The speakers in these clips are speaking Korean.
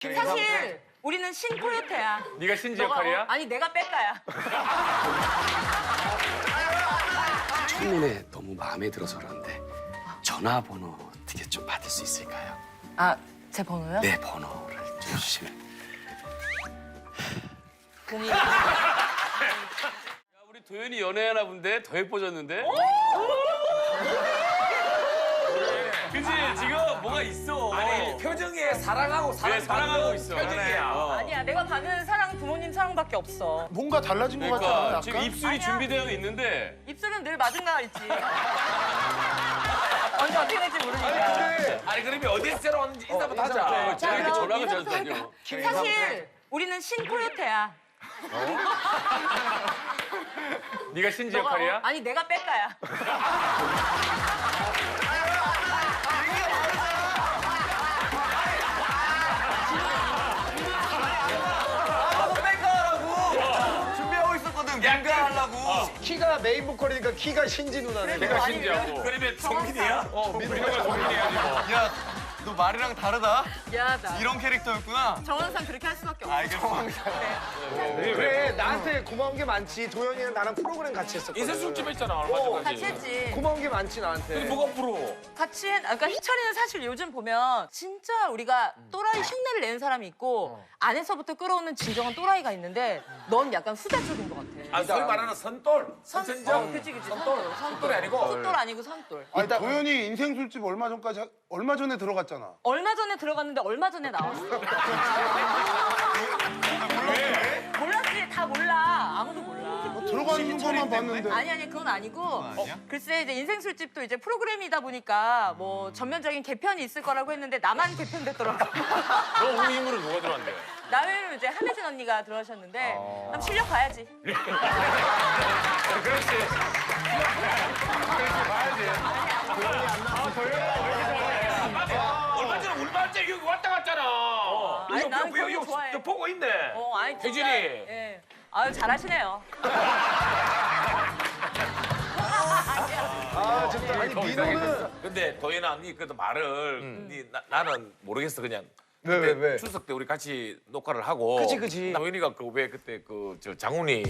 사실 우리는 신코요태야. 네가 신지 역할이야? 아니 내가 백가야. 첫눈에 너무 마음에 들어서 그러는데 전화번호 어떻게 좀 받을 수 있을까요? 아, 제 번호요? 네, 번호를 좀 주시면. 우리 도현이 연애하나 본데 더 예뻐졌는데? 그치? 지금 뭐가 있어. 아니 표정에 사랑하고 네, 사랑하고 있어. 표정이야. 아니야, 내가 받는 사랑 부모님 사랑밖에 없어. 뭔가 달라진 것 같지 않아? 그러니까 약간? 지금 입술이 아니야. 준비되어 있는데 입술은 늘 마중나가 있지. 언제 어떻게 될지 모르니까. 아니 그러면 어디서 새로 왔는지 인사부터 하자. 제가 이렇게 그럼 전화가 잘 인사부터 다녀. 사실 우리는 신코요태야. 네가 신지 역할이야? 아니 내가 백가야. 준비하고 있었거든. 양가하려고. 키가 메인 보컬이니까 키가 신지 누나네. 내가 신지하고. 그러면 성민이야? 민호가 정민이야지 뭐. 야, 너 말이랑 다르다. 미안하다. 이런 캐릭터였구나. 정원상 그렇게 할 수밖에 없어. 알겠어. 그래, 나한테 고마운 게 많지. 도현이랑 나랑 프로그램 같이 했었거든. 인쇄술집 했잖아 얼마 전까지. 같이 했지. 고마운 게 많지, 나한테. 뭐가 프로? 같이 그러니까 희철이는 사실 요즘 보면 진짜 우리가 또라이 흉내를 내는 사람이 있고 안에서부터 끌어오는 진정한 또라이가 있는데 넌 약간 수다 쪽인 것 같아. 아, 소위 말하는 선돌. 선천적. 그치 선돌. 선돌이 아니고. 숫돌 아니고 선돌. 아니, 도현이 인생 술집 얼마 전에 들어갔잖아. 얼마 전에 들어갔는데 얼마 전에 나왔어. 몰랐지, 다 몰라. 아무도 몰라. 들어가는 것만 봤는데. 아니 그건 아니고 글쎄 이제 인생 술집도 이제 프로그램이다 보니까 뭐 전면적인 개편이 있을 거라고 했는데 나만 개편됐더라고. 너 우리 힘으로 누가 들어왔는데? 나 외에는 이제 한혜진 언니가 들어가셨는데 그럼 실력 봐야지. 얼마 전에 울발제 여기 왔다 갔잖아. 아니 나는 그런 거 좋아해. 저 보고 있네. 아니 진짜. 혜진이. 예. 아유 잘하시네요. 아, 진짜. 아니, 민호는. 근데 도현아, 니 그래도 말을 나는 모르겠어 그냥. 왜, 그때 왜? 추석 때 우리 같이 녹화를 하고. 그치. 도현이가 그 왜 그때 그 저 장훈이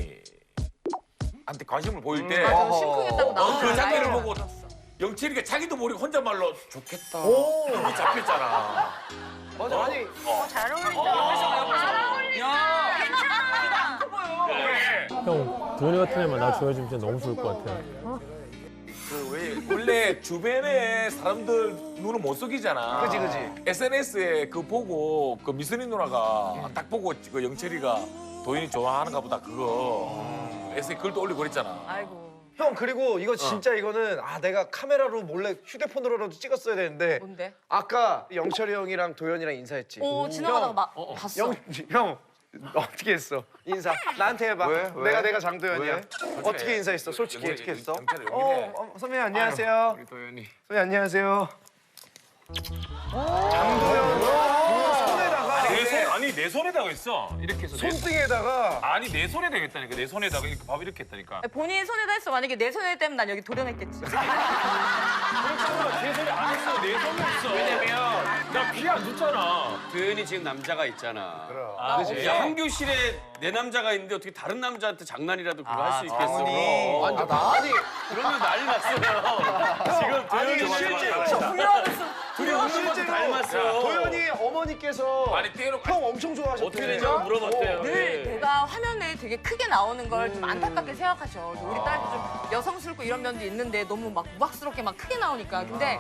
한테 관심을 보일 때. 맞아, 심쿵했다고 나오는 그 장면을 라이브를 보고 들었어. 영철이가 자기도 모르게 혼잣말로 좋겠다. 이게 잡혔잖아. 맞아, 아니. 잘 어울린다. 잘 어울린다. 괜찮아. 형, 도현이 같은 애만 나 좋아해주면 진짜 너무 좋을 것 같아. 그 왜 원래 주변에 사람들 눈을 못 속이잖아. 그지. SNS에 그 보고 그 미선이 누나가 딱 보고 그 영철이가 도현이 좋아하는가 보다 그거 SNS 글도 올리고 그랬잖아. 아이고. 형 그리고 이거 진짜 이거는 내가 카메라로 몰래 휴대폰으로라도 찍었어야 되는데 뭔데? 아까 영철이 형이랑 도현이랑 인사했지. 오 지나가다가 막 봤어. 형 어떻게 했어? 인사 나한테 해봐. 왜? 내가 장도현이야. 왜? 어떻게 인사했어? 솔직히 영철이, 어떻게 했어? 영철이 여기네. 선배님 안녕하세요. 우리 도현이. 선배님 안녕하세요. 내 손에다가 있어. 이렇게 해서 손등에다가 아니 내 손에다 했다니까. 내 손에다가 이렇게 밥 이렇게 했다니까. 본인 손에다 했어. 만약에 내 손에 때면 난 여기 도련했겠지. 내 손에 안 했어. 내 손에 했어. 왜냐면 나 피 안 줬잖아. 도현이 지금 남자가 있잖아. 야, 한교실에 내 남자가 있는데 어떻게 다른 남자한테 장난이라도 그거 할 수 있겠어? 장훈이. 그럼. 아니, 그러면 난리 났어요. 지금 도현이 둘이 웃는 것도 닮았어. 도현이 어머니께서 아니 떼놓고 형 엄청 좋아하셨대. 어떻게 되냐고 물어봤대요. 늘 내가 화면에 되게 크게 나오는 걸 좀 안타깝게 생각하셔. 우리 딸도 좀 여성스럽고 이런 면도 있는데 너무 막 우악스럽게 막 크게 나오니까. 근데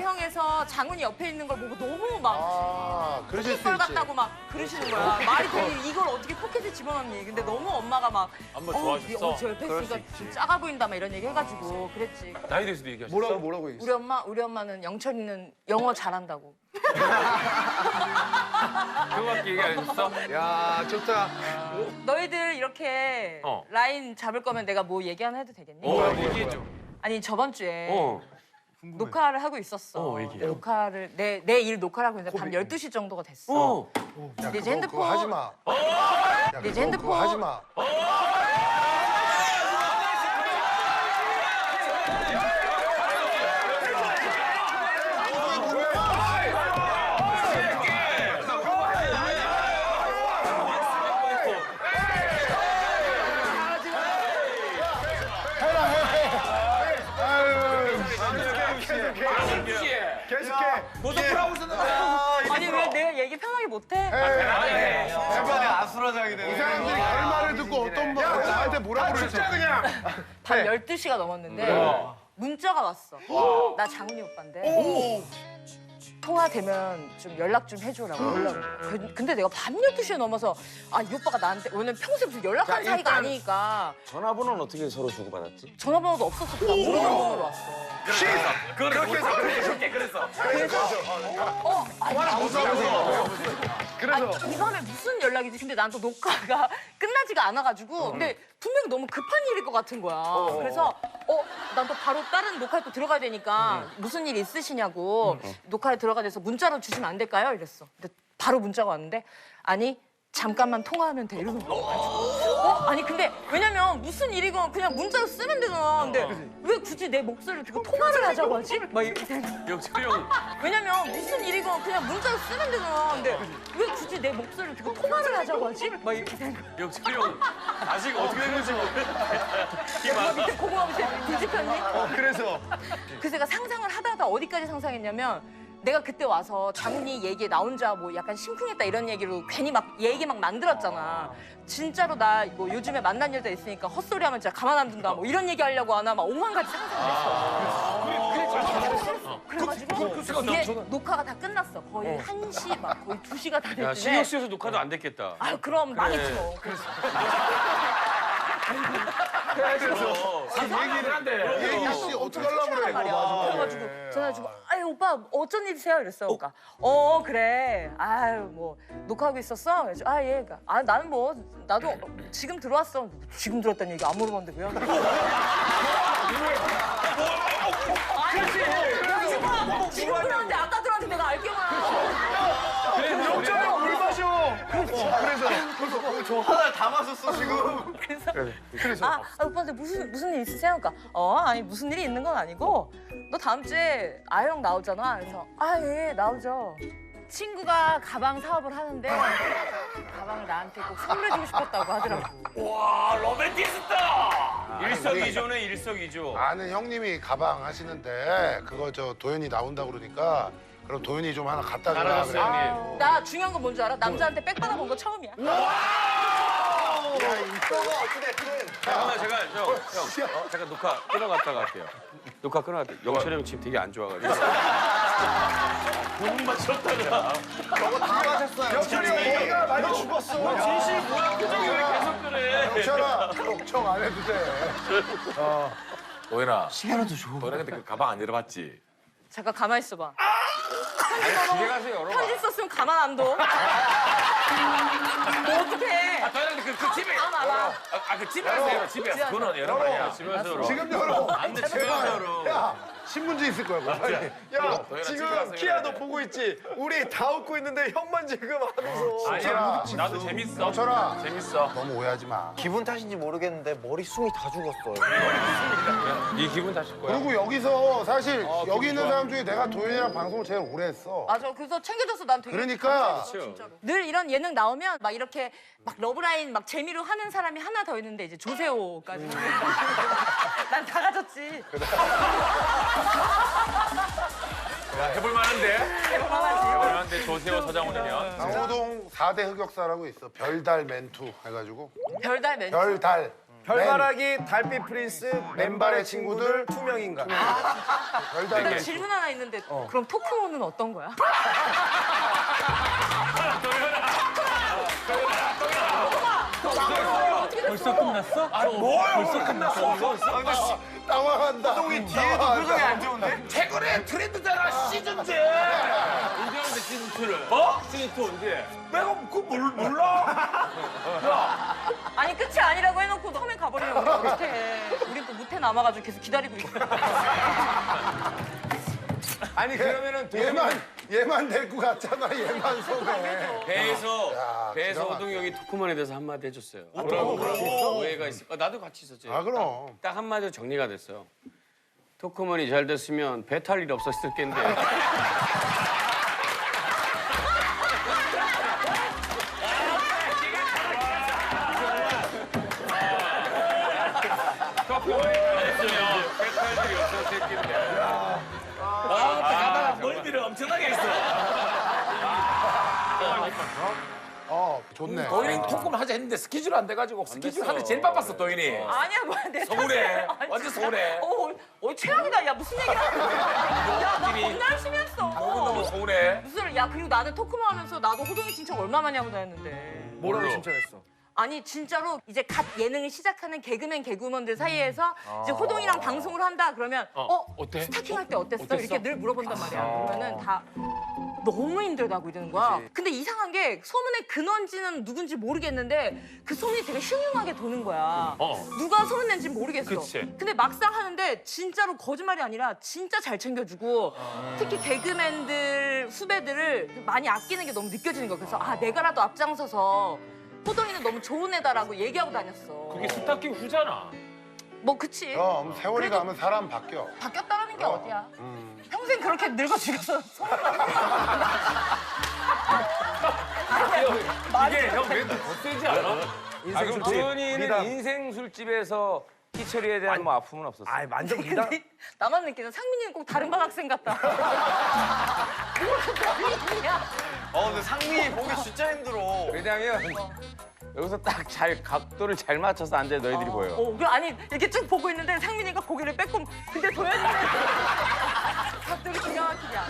형에서 장훈이 옆에 있는 걸 보고 너무 막 그러실 수 뻘 있지. 같다고 막 그러시는 거야. 말이 되게 이걸 어떻게 포켓에 집어넣니? 근데 너무 엄마가 막 한번 좋아하셨어? 저 옆에 있으니까 좀 작아 보인다 막 이런 얘기 해가지고 그랬지. 나이 대해서도 얘기하셨어. 뭐라고 얘기했어? 우리 엄마는 영철이는 영어 잘한다고. 그거밖에 얘기 안 했어? 야, 좋다. 너희들 이렇게 라인 잡을 거면 내가 뭐 얘기 하나 해도 되겠니? 얘기해줘. 아니 저번 주에 녹화를 하고 있었어. 얘기해. 녹화를 내 일 녹화를 하고 있는데 밤 12시 정도가 됐어. 근데 이제 핸드폰 그거 하지 마. 근데 이제 핸드폰 그거 하지 마. 얘기 편하게 못해? 해변에 아수라장이 되네. 이 사람들이 결말을 듣고 어떤 말 나한테 뭐라 그러지? 진짜 그냥. 밤 12시가 넘었는데 문자가 왔어. 나 장훈이 오빠인데 통화되면 좀 연락 좀 해줘라고 연락을. 근데 내가 밤 12시에 넘어서 아, 이 오빠가 나한테 오늘 평소에 무슨 연락하는 사이가 아니니까 전화번호는 어떻게 서로 주고받았지? 전화번호도 없었어. 나 모르는 번호로 왔어. 그렇게 그래서 아, 이 밤에 무슨 연락이지? 근데 난 또 녹화가 끝나지가 않아가지고 근데 분명히 너무 급한 일일 것 같은 거야. 그래서 난 또 바로 다른 녹화에 또 들어가야 되니까 무슨 일 있으시냐고 녹화에 들어가야 돼서 문자로 주시면 안 될까요? 이랬어. 근데 바로 문자가 왔는데 아니 잠깐만 통화하면 돼 이러는 거야. 아니 근데 왜냐면 무슨 일이건 그냥 문자로 쓰면 되잖아. 근데 왜 굳이 내 목소리를 듣고 통화를 하자고 하지? 막 이렇게 생각. 영철이 형. 왜냐면 무슨 일이건 그냥 문자로 쓰면 되잖아. 근데 왜 굳이 내 목소리를 듣고 통화를 하자고 하지? 막 이렇게 생각. 영철이 형. 아직 어떻게 된 건지 모르겠어. 엄마 밑에 고구마 밑에 뒤집혔니? 그래서. 그래서 내가 상상을 하다 어디까지 상상했냐면 내가 그때 와서 장훈이 얘기에 나 혼자 뭐 약간 심쿵했다 이런 얘기로 괜히 막 얘기 막 만들었잖아. 진짜로 나 뭐 요즘에 만난 여자 있으니까 헛소리하면 진짜 가만 안 둔다 뭐 이런 얘기 하려고 하나 막 오만 가지 상상을 했어. 그래가지고 이게 녹화가 다 끝났어. 거의 1시 막 거의 2시가 다 야, 신경 됐는데 쓰여서 녹화도 안 됐겠다. 아 그럼 망했지 뭐. 얘기를 한대. 얘기 씨 어떻게 하려고 그래? 말이야. 그래가지고 전화해주고 아유 오빠 어쩐 일이세요? 이랬어. 그러니까 그래. 아유 뭐 녹화하고 있었어? 그래서 아 예. 그러니까 아 나는 뭐 나도 지금 들어왔어. 지금 들었다는 얘기 안 물어봤는데 왜? 지금 들어왔는데 아까 들어왔는데 내가 알게만. 영철이 물 마셔. 그래서 저 하나 담았었어 지금. 그래서 아 오빠한테 무슨 일 있으세요? 그러니까 아니 무슨 일이 있는 건 아니고 너 다음 주에 아영 나오잖아. 그래서 아 예 나오죠. 친구가 가방 사업을 하는데 가방을 나한테 꼭 선물해주고 싶었다고 하더라고. 와, 로맨티스트다. 일석이조네, 일석이조. 아는 형님이 가방 하시는데 그거 저 도현이 나온다 그러니까 그럼 도현이 좀 하나 갖다 주라 알았어요, 그래. 형님. 나 중요한 건 뭔지 알아? 남자한테 백 받아본 거 처음이야. 잠깐만, 잠깐 녹화 끊어갔다가 할게요. 녹화 끊어갔다. 영철이 형 지금 되게 안 좋아가지고. 돈 맞췄다가. 영철이 얘가 많이 죽었어. 진실 뭐야? 표정이 왜 계속 그래? 영철아 걱정 안 해도 돼. 도현아. 시간도 줘. 도현아 근데 그 가방 안 열어봤지? 잠깐 가만 있어봐. 집에 가서 열어봐. 편지 썼으면 가만 안 둬. 뭐 어떡해. 도현아 그 집에. 많아. 그 집에서 열어. 집에서. 그거는 열어봐야. 집에서 열어. 지금 열어. 안 돼, 집에서 열어. 야 신문지 있을 거야. 그거. 빨리. 야 도현아, 집에 지금 가서 키야 너 해야 돼. 보고 있지? 우리 다 웃고 있는데 형만 지금 하면서. 아니야. 나도 재밌어. 영철아 재밌어. 너무 오해하지 마. 기분 탓인지 모르겠는데 머리 숨이 다 죽었어. 네 기분 탓일 거야. 그리고 여기서 사실 여기 있는 사람 중에 내가 도현이랑 방송을 제일 오래 했어. 맞아. 그래서 챙겨줘서 난 되게 그러니까 진짜로. 늘 이런 예능 나오면 막 이렇게 막 러브라인 막 재미로 하는 사람이 하나 더 있는데 이제 조세호까지. 난 다 가졌지. 해볼 만한데? 해볼 만한데 조세호 서장훈이면. 강호동 4대 흑역사라고 있어. 별달 멘투 해가지고 별달 멘트. 별달. 별바라기, 달빛 프린스, 맨발의 친구들, 투명인간. 별달 나 멘투. 질문 하나 있는데 그럼 토크모는 어떤 거야? 벌써 끝났어? 벌써 끝났어. 당황한다. 뒤에도 표정이 안 좋은데? 최근에 트렌드잖아 시즌제. 언제 하는데 시즌2를? 어? 시즌2 언제? 내가 그거 몰라? 아니 끝이 아니라고 해놓고 처음에 가버리면 우리 어떡해. 우린 또 무태 남아가지고 계속 기다리고 있어. 아니 그러면은 얘만 데리고 갔잖아. 얘만 소개. 배에서 야, 배에서 기가 호동 형이 토크먼에 대해서 한마디 해줬어요. 뭐라고? 오해가 있어. 나도 같이 있었지. 아 그럼. 딱 한마디로 정리가 됐어요. 토크먼이 잘 됐으면 배 탈 일 없었을 텐데. 토크먼이 잘 됐으면 배 탈 일이 없었을 텐데. 가다가 멀미를 엄청나게 했어. 좋네. 도현이 토크만 하자 했는데 스케줄 안 돼가지고 스케줄 하는데 제일 바빴어 도현이. 아니야 뭐야 내 서운해. 탓이야. 완전 서운해. 최악이다. 야 무슨 얘기를 하는 거야? 야나 팀이. 겁나 열심히 했어. 너무 서운해. 무슨 야 그리고 나는 토크만 하면서 나도 호동이 칭찬 얼마 많이 하고 다녔는데. 뭐라고 칭찬했어? 아니 진짜로 이제 갓 예능을 시작하는 개그맨 개그우먼들 사이에서 이제 호동이랑 방송을 한다 그러면 어때? 스타킹 할 때 어땠어? 이렇게 늘 물어본단 말이야. 그러면은 다 너무 힘들다고 이러는 거야. 근데 이상한 게 소문의 근원지는 누군지 모르겠는데 그 소문이 되게 흉흉하게 도는 거야. 누가 소문 낸지 모르겠어. 그치. 근데 막상 하는데 진짜로 거짓말이 아니라 진짜 잘 챙겨주고 특히 개그맨들 후배들을 많이 아끼는 게 너무 느껴지는 거야. 그래서 아 내가라도 앞장서서 호동이는 너무 좋은 애다라고 얘기하고 다녔어. 그게 스타킹 후잖아. 뭐 그치. 세월이가 하면 사람 바뀌어. 바뀌었다라는 게 어디야. 평생 그렇게 늙어 죽여서 이게 형 멘트 더 세지 않아? 인생 술집. 도현이는 미담. 인생 술집에서 희철이에 대한 뭐 아픔은 없었어. 아이 완전 미담. 근데 나만 느끼는 상민이는 꼭 다른 반 학생 같다. 근데 상민이 보기 진짜 힘들어. 왜냐면 여기서 딱 잘 각도를 잘 맞춰서 앉아 너희들이 보여. 아니 이렇게 쭉 보고 있는데 상민이가 고개를 빼꼼. 근데 도현이는 각도를 기가 막히냐.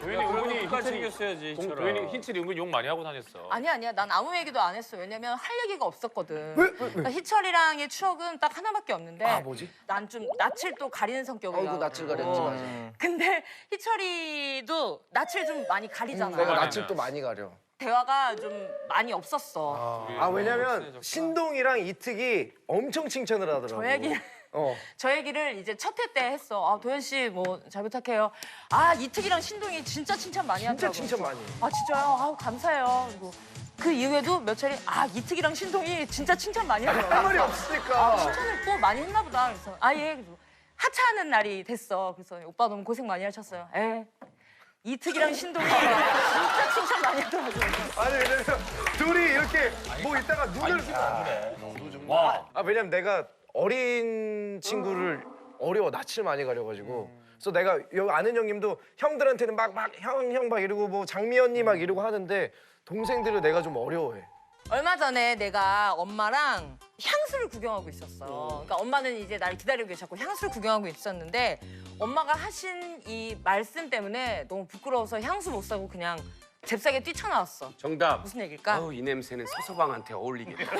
도현이 은근히 끝까지 희철이 이겼어야지. 도현이 희철이 은근 욕 많이 하고 다녔어. 아니야. 난 아무 얘기도 안 했어. 왜냐면 할 얘기가 없었거든. 그러니까 희철이랑의 추억은 딱 하나밖에 없는데. 뭐지? 난 좀 낯을 또 가리는 성격이야. 낯을 가렸지 맞아. 근데 희철이도 낯을 좀 많이 가리잖아. 내가 낯을 또 많이 가려. 대화가 좀 많이 없었어. 왜냐면 신동이랑 이특이 엄청 칭찬을 하더라고. 저 얘기를 이제 첫 회 때 했어. 아, 도현 씨 뭐 잘 부탁해요. 아, 이특이랑 신동이 진짜 칭찬 많이 하더라고. 진짜 칭찬 많이 해. 아, 진짜요? 아, 감사해요. 그리고 그 이후에도 몇 차례 이특이랑 신동이 진짜 칭찬 많이 하더라고. 할 말이 없으니까. 칭찬을 또 많이 했나 보다. 그래서 예. 그래서 하차하는 날이 됐어. 그래서 오빠 너무 고생 많이 하셨어요. 이특이랑 신동이 진짜 칭찬 많이 하더라고. 아니 왜냐면 둘이 이렇게 뭐 있다가 눈을 왜냐면 내가 어린 친구를 어려워 낯을 많이 가려가지고 그래서 내가 여기 아는 형님도 형들한테는 막 형 막 이러고 뭐 장미 언니 막 이러고 하는데 동생들을 내가 좀 어려워해. 얼마 전에 내가 엄마랑 향수를 구경하고 있었어. 그러니까 엄마는 이제 날 기다리고 계셨고 향수를 구경하고 있었는데 엄마가 하신 이 말씀 때문에 너무 부끄러워서 향수 못 사고 그냥 잽싸게 뛰쳐나왔어. 정답. 무슨 얘기일까? 아우 이 냄새는 서서방한테 어울리겠다.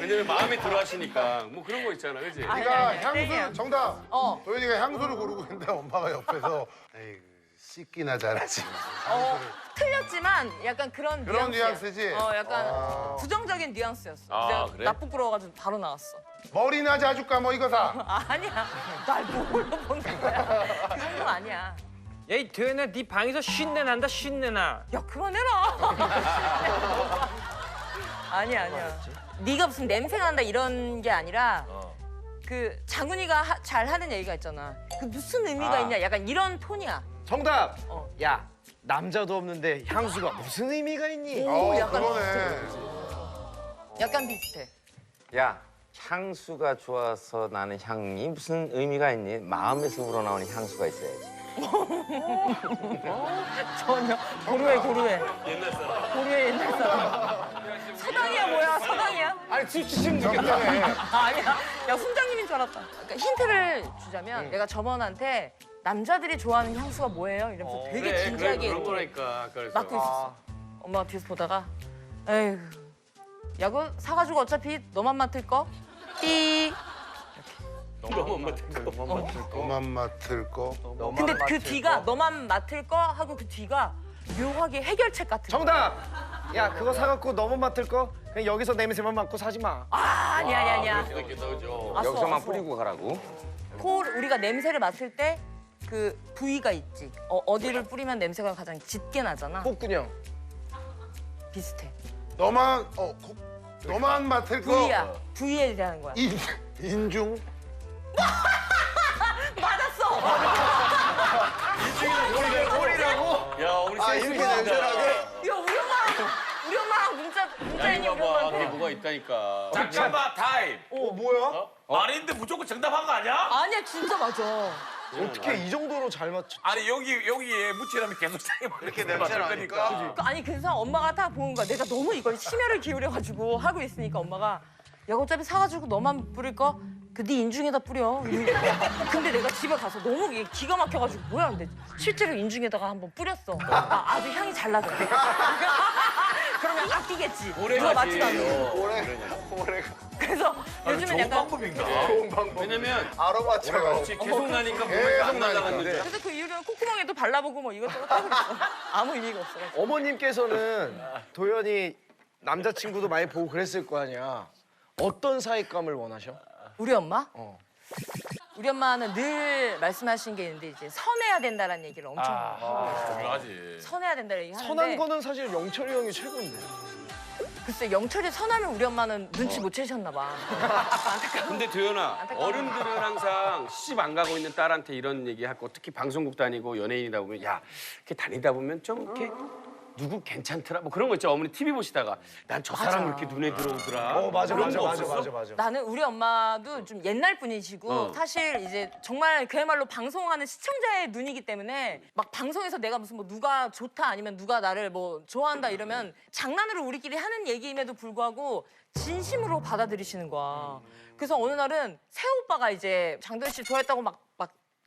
왜냐면 마음에 들어하시니까 뭐 그런 거 있잖아, 그지? 네가 아니야, 땡이야. 향수 정답. 어. 도현이가 향수를 고르고 있는데 엄마가 옆에서 에이 씻기나 잘하지. 틀렸지만 약간 그런 뉘앙스야. 뉘앙스지? 약간 부정적인 뉘앙스였어. 아, 내가 그래? 나 부끄러워가지고 바로 나왔어. 머리나 자줄까 뭐 이거 사. 아니야. 날 뭘로 보는 거야. 그 정도는 아니야. 야, 이 도현아, 네 방에서 쉰내 난다, 쉰내 나. 야 그만해라. 아니야. 네가 무슨 냄새가 난다 이런 게 아니라 그 장훈이가 잘 하는 얘기가 있잖아. 그 무슨 의미가 있냐 약간 이런 톤이야. 정답. 야 남자도 없는데 향수가 무슨 의미가 있니? 약간 그러네. 약간 비슷해. 야, 향수가 좋아서 나는 향이 무슨 의미가 있니? 마음에서 우러나오는 향수가 있어야지. 전혀 고루해. 옛날 사람. 서당이야 뭐야 서당이야? 아니 수치심 정답해. 아니야. 야 훈장님인 줄 알았다. 그러니까 힌트를 주자면 내가 점원한테 남자들이 좋아하는 향수가 뭐예요? 이러면서 되게 진지하게 그런 이렇게 거라니까. 그래서. 맡고 있었어. 엄마가 뒤에서 보다가 에휴 야 그거 사가지고 어차피 너만 맡을 거? 삐. 너만 맡을 거. 근데 그 뒤가 너만 맡을 거 하고 그 뒤가 묘하게 해결책 같은 거. 정답. 야 그거 사갖고 너무 맡을 거 그냥 여기서 냄새만 맡고 사지 마. 아니야. 아싸, 여기서만 아싸. 뿌리고 가라고. 우리가 냄새를 맡을 때 그 부위가 있지. 어디를 뿌리면 냄새가 가장 짙게 나잖아. 콧구녕. 비슷해. 너만 너만 맡을 거. 부위야. 부위에 대한 거야. 인중. 맞았어. 야, 우리 센스 이렇게 있다. 냄새나게? 야 우리 엄마랑 문자인이 우리 봐봐, 그게 엄마한테. 뭐가 있다니까. 잠깐만 타임. 뭐야? 아닌데 무조건 정답한 거 아니야? 아니야 진짜 맞아. 어떻게 이 정도로 잘 맞춰? 아니 여기에 묻히려면 계속 장이 이렇게 맞을 거니까. 아니 그래서 엄마가 딱 보는 거야. 내가 너무 이걸 심혈을 기울여가지고 하고 있으니까 엄마가 야 어차피 사가지고 너만 뿌릴 거? 그 네 인중에다 뿌려. 이러는 거야. 근데 내가 집에 가서 너무 이게 기가 막혀가지고 뭐야 근데 실제로 인중에다가 한번 뿌렸어. 아주 향이 잘 나더래. 그러면 아끼겠지. 누가 맞지도 않는. 오래. 그래서 요즘은 좋은 약간 방법인가? 좋은 방법. 왜냐면 아로마처럼. 그렇지, 계속 나니까 몸에 계속 안 날아갔는데. 나니까. 그래서 그 이후로는 콧구멍에도 발라보고 뭐 이것저것 하고 있어. 아무 의미가 없어가지고. 어머님께서는 도현이 남자친구도 많이 보고 그랬을 거 아니야. 어떤 사익감을 원하셔? 우리 엄마? 어. 우리 엄마는 늘 말씀하신 게 있는데 이제 선해야 된다라는 얘기를 엄청 하고 있어요. 중요하지. 선해야 된다는 얘기 하는데 선한 거는 사실 영철이 형이 최고인데. 글쎄 영철이 선하면 우리 엄마는 눈치 못 채셨나 봐. 근데 도연아, 안타까워. 어른들은 항상 시집 안 가고 있는 딸한테 이런 얘기 하고 특히 방송국 다니고 연예인이다 보면 야 이렇게 다니다 보면 좀 이렇게 누구 괜찮더라 뭐 그런 거 있죠. 어머니 TV 보시다가 난 저 사람 이렇게 눈에 들어오더라. 맞아 그런 맞아 거 맞아 없었어? 맞아 맞아. 나는 우리 엄마도 좀 옛날 분이시고 사실 이제 정말 그야말로 방송하는 시청자의 눈이기 때문에 막 방송에서 내가 무슨 뭐 누가 좋다 아니면 누가 나를 뭐 좋아한다 이러면 장난으로 우리끼리 하는 얘기임에도 불구하고 진심으로 받아들이시는 거야. 그래서 어느 날은 세호 오빠가 이제 장도연 씨 좋아했다고 막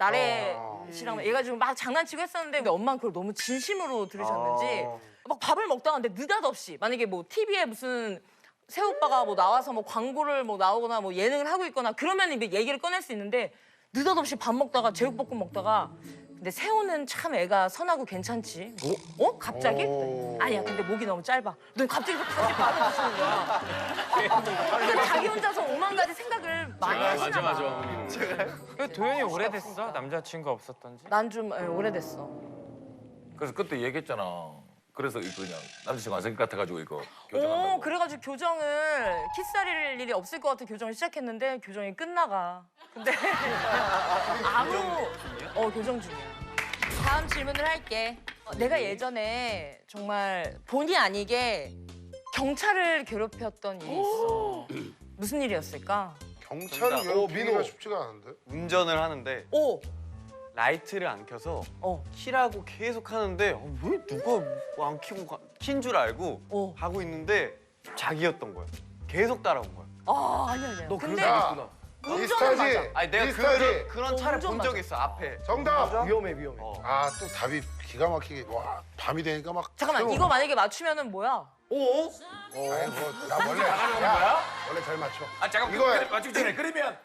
나래 씨랑 해가지고 막 장난치고 했었는데 근데 엄마는 그걸 너무 진심으로 들으셨는지 막 밥을 먹다가 근데 느닷없이 만약에 뭐 TV에 무슨 세호 오빠가 뭐 나와서 뭐 광고를 뭐 나오거나 뭐 예능을 하고 있거나 그러면 이제 얘기를 꺼낼 수 있는데 느닷없이 밥 먹다가 제육볶음 먹다가 근데 세호는 참 애가 선하고 괜찮지. 어? 갑자기? 아니야 근데 목이 너무 짧아. 너 갑자기 밥을 드시는 거야. 그러니까 자기 혼자서 오만 가지 생각을 많이 하시나 봐. 그 도현이 오래됐어? 남자친구 없었던지? 난 좀 오래됐어. 그래서 그때 얘기했잖아. 그래서 이거 그냥 남자친구 안 생길 것 같아가지고 이거 교정한다고. 오, 그래가지고 교정을 키스할 일이 없을 것 같아 교정을 시작했는데 교정이 끝나가. 근데 교정 중이야. 다음 질문을 할게. 내가 예전에 정말 본의 아니게 경찰을 괴롭혔던 일이 있어. 무슨 일이었을까? 경찰을 괴롭히기가 쉽지가 않은데. 운전을 하는데 오, 라이트를 안 켜서 어, 키라고 계속 하는데 왜 누가 뭐 안 켜고 킨 줄 알고 어. 하고 있는데 자기였던 거야. 계속 따라온 거야. 아니야. 너 근데 그런 거 있구나. 운전은 맞아. 아니 내가 비슷하지? 그런 차를 운전 본 적 맞아. 있어 앞에. 정답. 위험해. 아 또 답이 기가 막히게 와 밤이 되니까 막. 잠깐만 세워. 이거 만약에 맞추면은 뭐야? 아이고 나 원래 원래 잘 맞춰. 아 잠깐 이거야. 맞추기 전에 그러면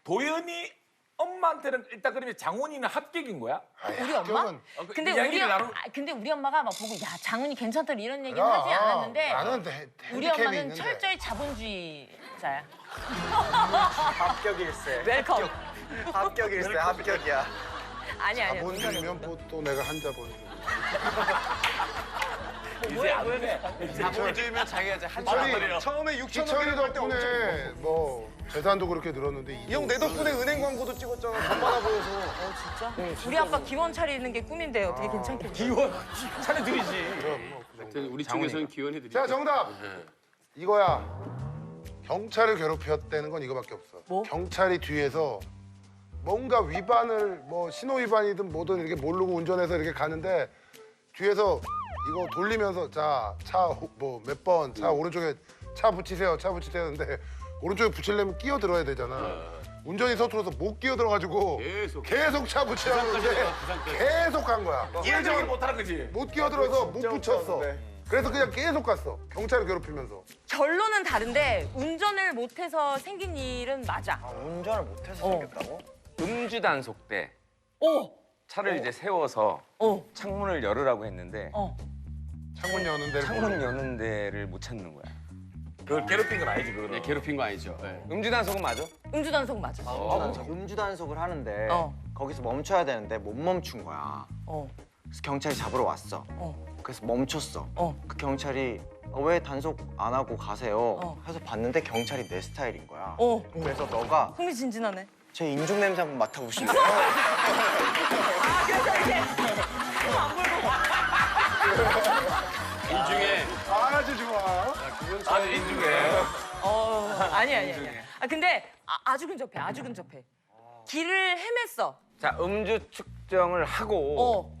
도현이 엄마한테는 일단 그러면 장훈이는 합격인 거야? 우리 엄마? 그 근데 이야기를 근데 우리 엄마가 막 보고 야 장훈이 괜찮다 이런 얘기는 야, 하지 않았는데 나는 우리 핸디캡이 엄마는 있는데. 철저히 자본주의자야. 합격일세. 웰컴. 합격일세. 합격이야. 아니야. 자본주의면 또 내가 한자본. 이제 안 돼. 자본주의면 자기가 이제 한 아니, 줄. 처음에 6천 기철이 원 할때 엄청 덕분에 뭐 재산도 그렇게 늘었는데 이 형 내 덕분에 은행 광고도 찍었잖아. 돈 많아 보여서. 진짜? 우리 아빠 기원 차리는 게 꿈인데 어떻게 괜찮겠니? 기원 차려드리지. 하여튼 우리 쪽에서는 기원해드리죠. 자 정답. 이거야. 경찰을 괴롭혔다는 건 이거밖에 없어. 뭐? 경찰이 뒤에서 뭔가 위반을 뭐 신호 위반이든 뭐든 이렇게 모르고 운전해서 이렇게 가는데 뒤에서 이거 돌리면서 자 차 뭐 몇 번 차 오른쪽에 차 붙이세요 하는데 오른쪽에 붙이려면 끼어 들어야 되잖아. 운전이 서툴러서 못 끼어 들어가지고 계속 차 붙이라고 하는데 계속 간 거야. 이해적이 못하는 거지. 못 끼어 들어서 못 붙였어. 그래서 그냥 계속 갔어. 경찰을 괴롭히면서. 결론은 다른데 운전을 못해서 생긴 일은 맞아. 운전을 못해서 생겼다고? 음주 단속 때 오, 차를 이제 세워서 오, 창문을 열으라고 했는데 어. 창문 여는 데를 창문 여는 데를 못 찾는 거야. 그걸 괴롭힌 건 아니지 그거는. 네, 괴롭힌 거 아니죠. 네. 음주 단속은 맞아? 음주 단속 맞아. 음주 단속을 하는데 어. 거기서 멈춰야 되는데 못 멈춘 거야. 어, 그래서 경찰이 잡으러 왔어. 어, 그래서 멈췄어. 어. 그 경찰이 왜 단속 안 하고 가세요? 어. 해서 봤는데 경찰이 내 스타일인 거야. 어. 그래서 너가 흥미진진하네. 제 인중 냄새 한번 맡아보실래요? 그래서 이렇게 인중에 아주 좋아. 아주 인중에. 아니야. 아 근데 아주 근접해. 길을 헤맸어. 자, 음주 측정을 하고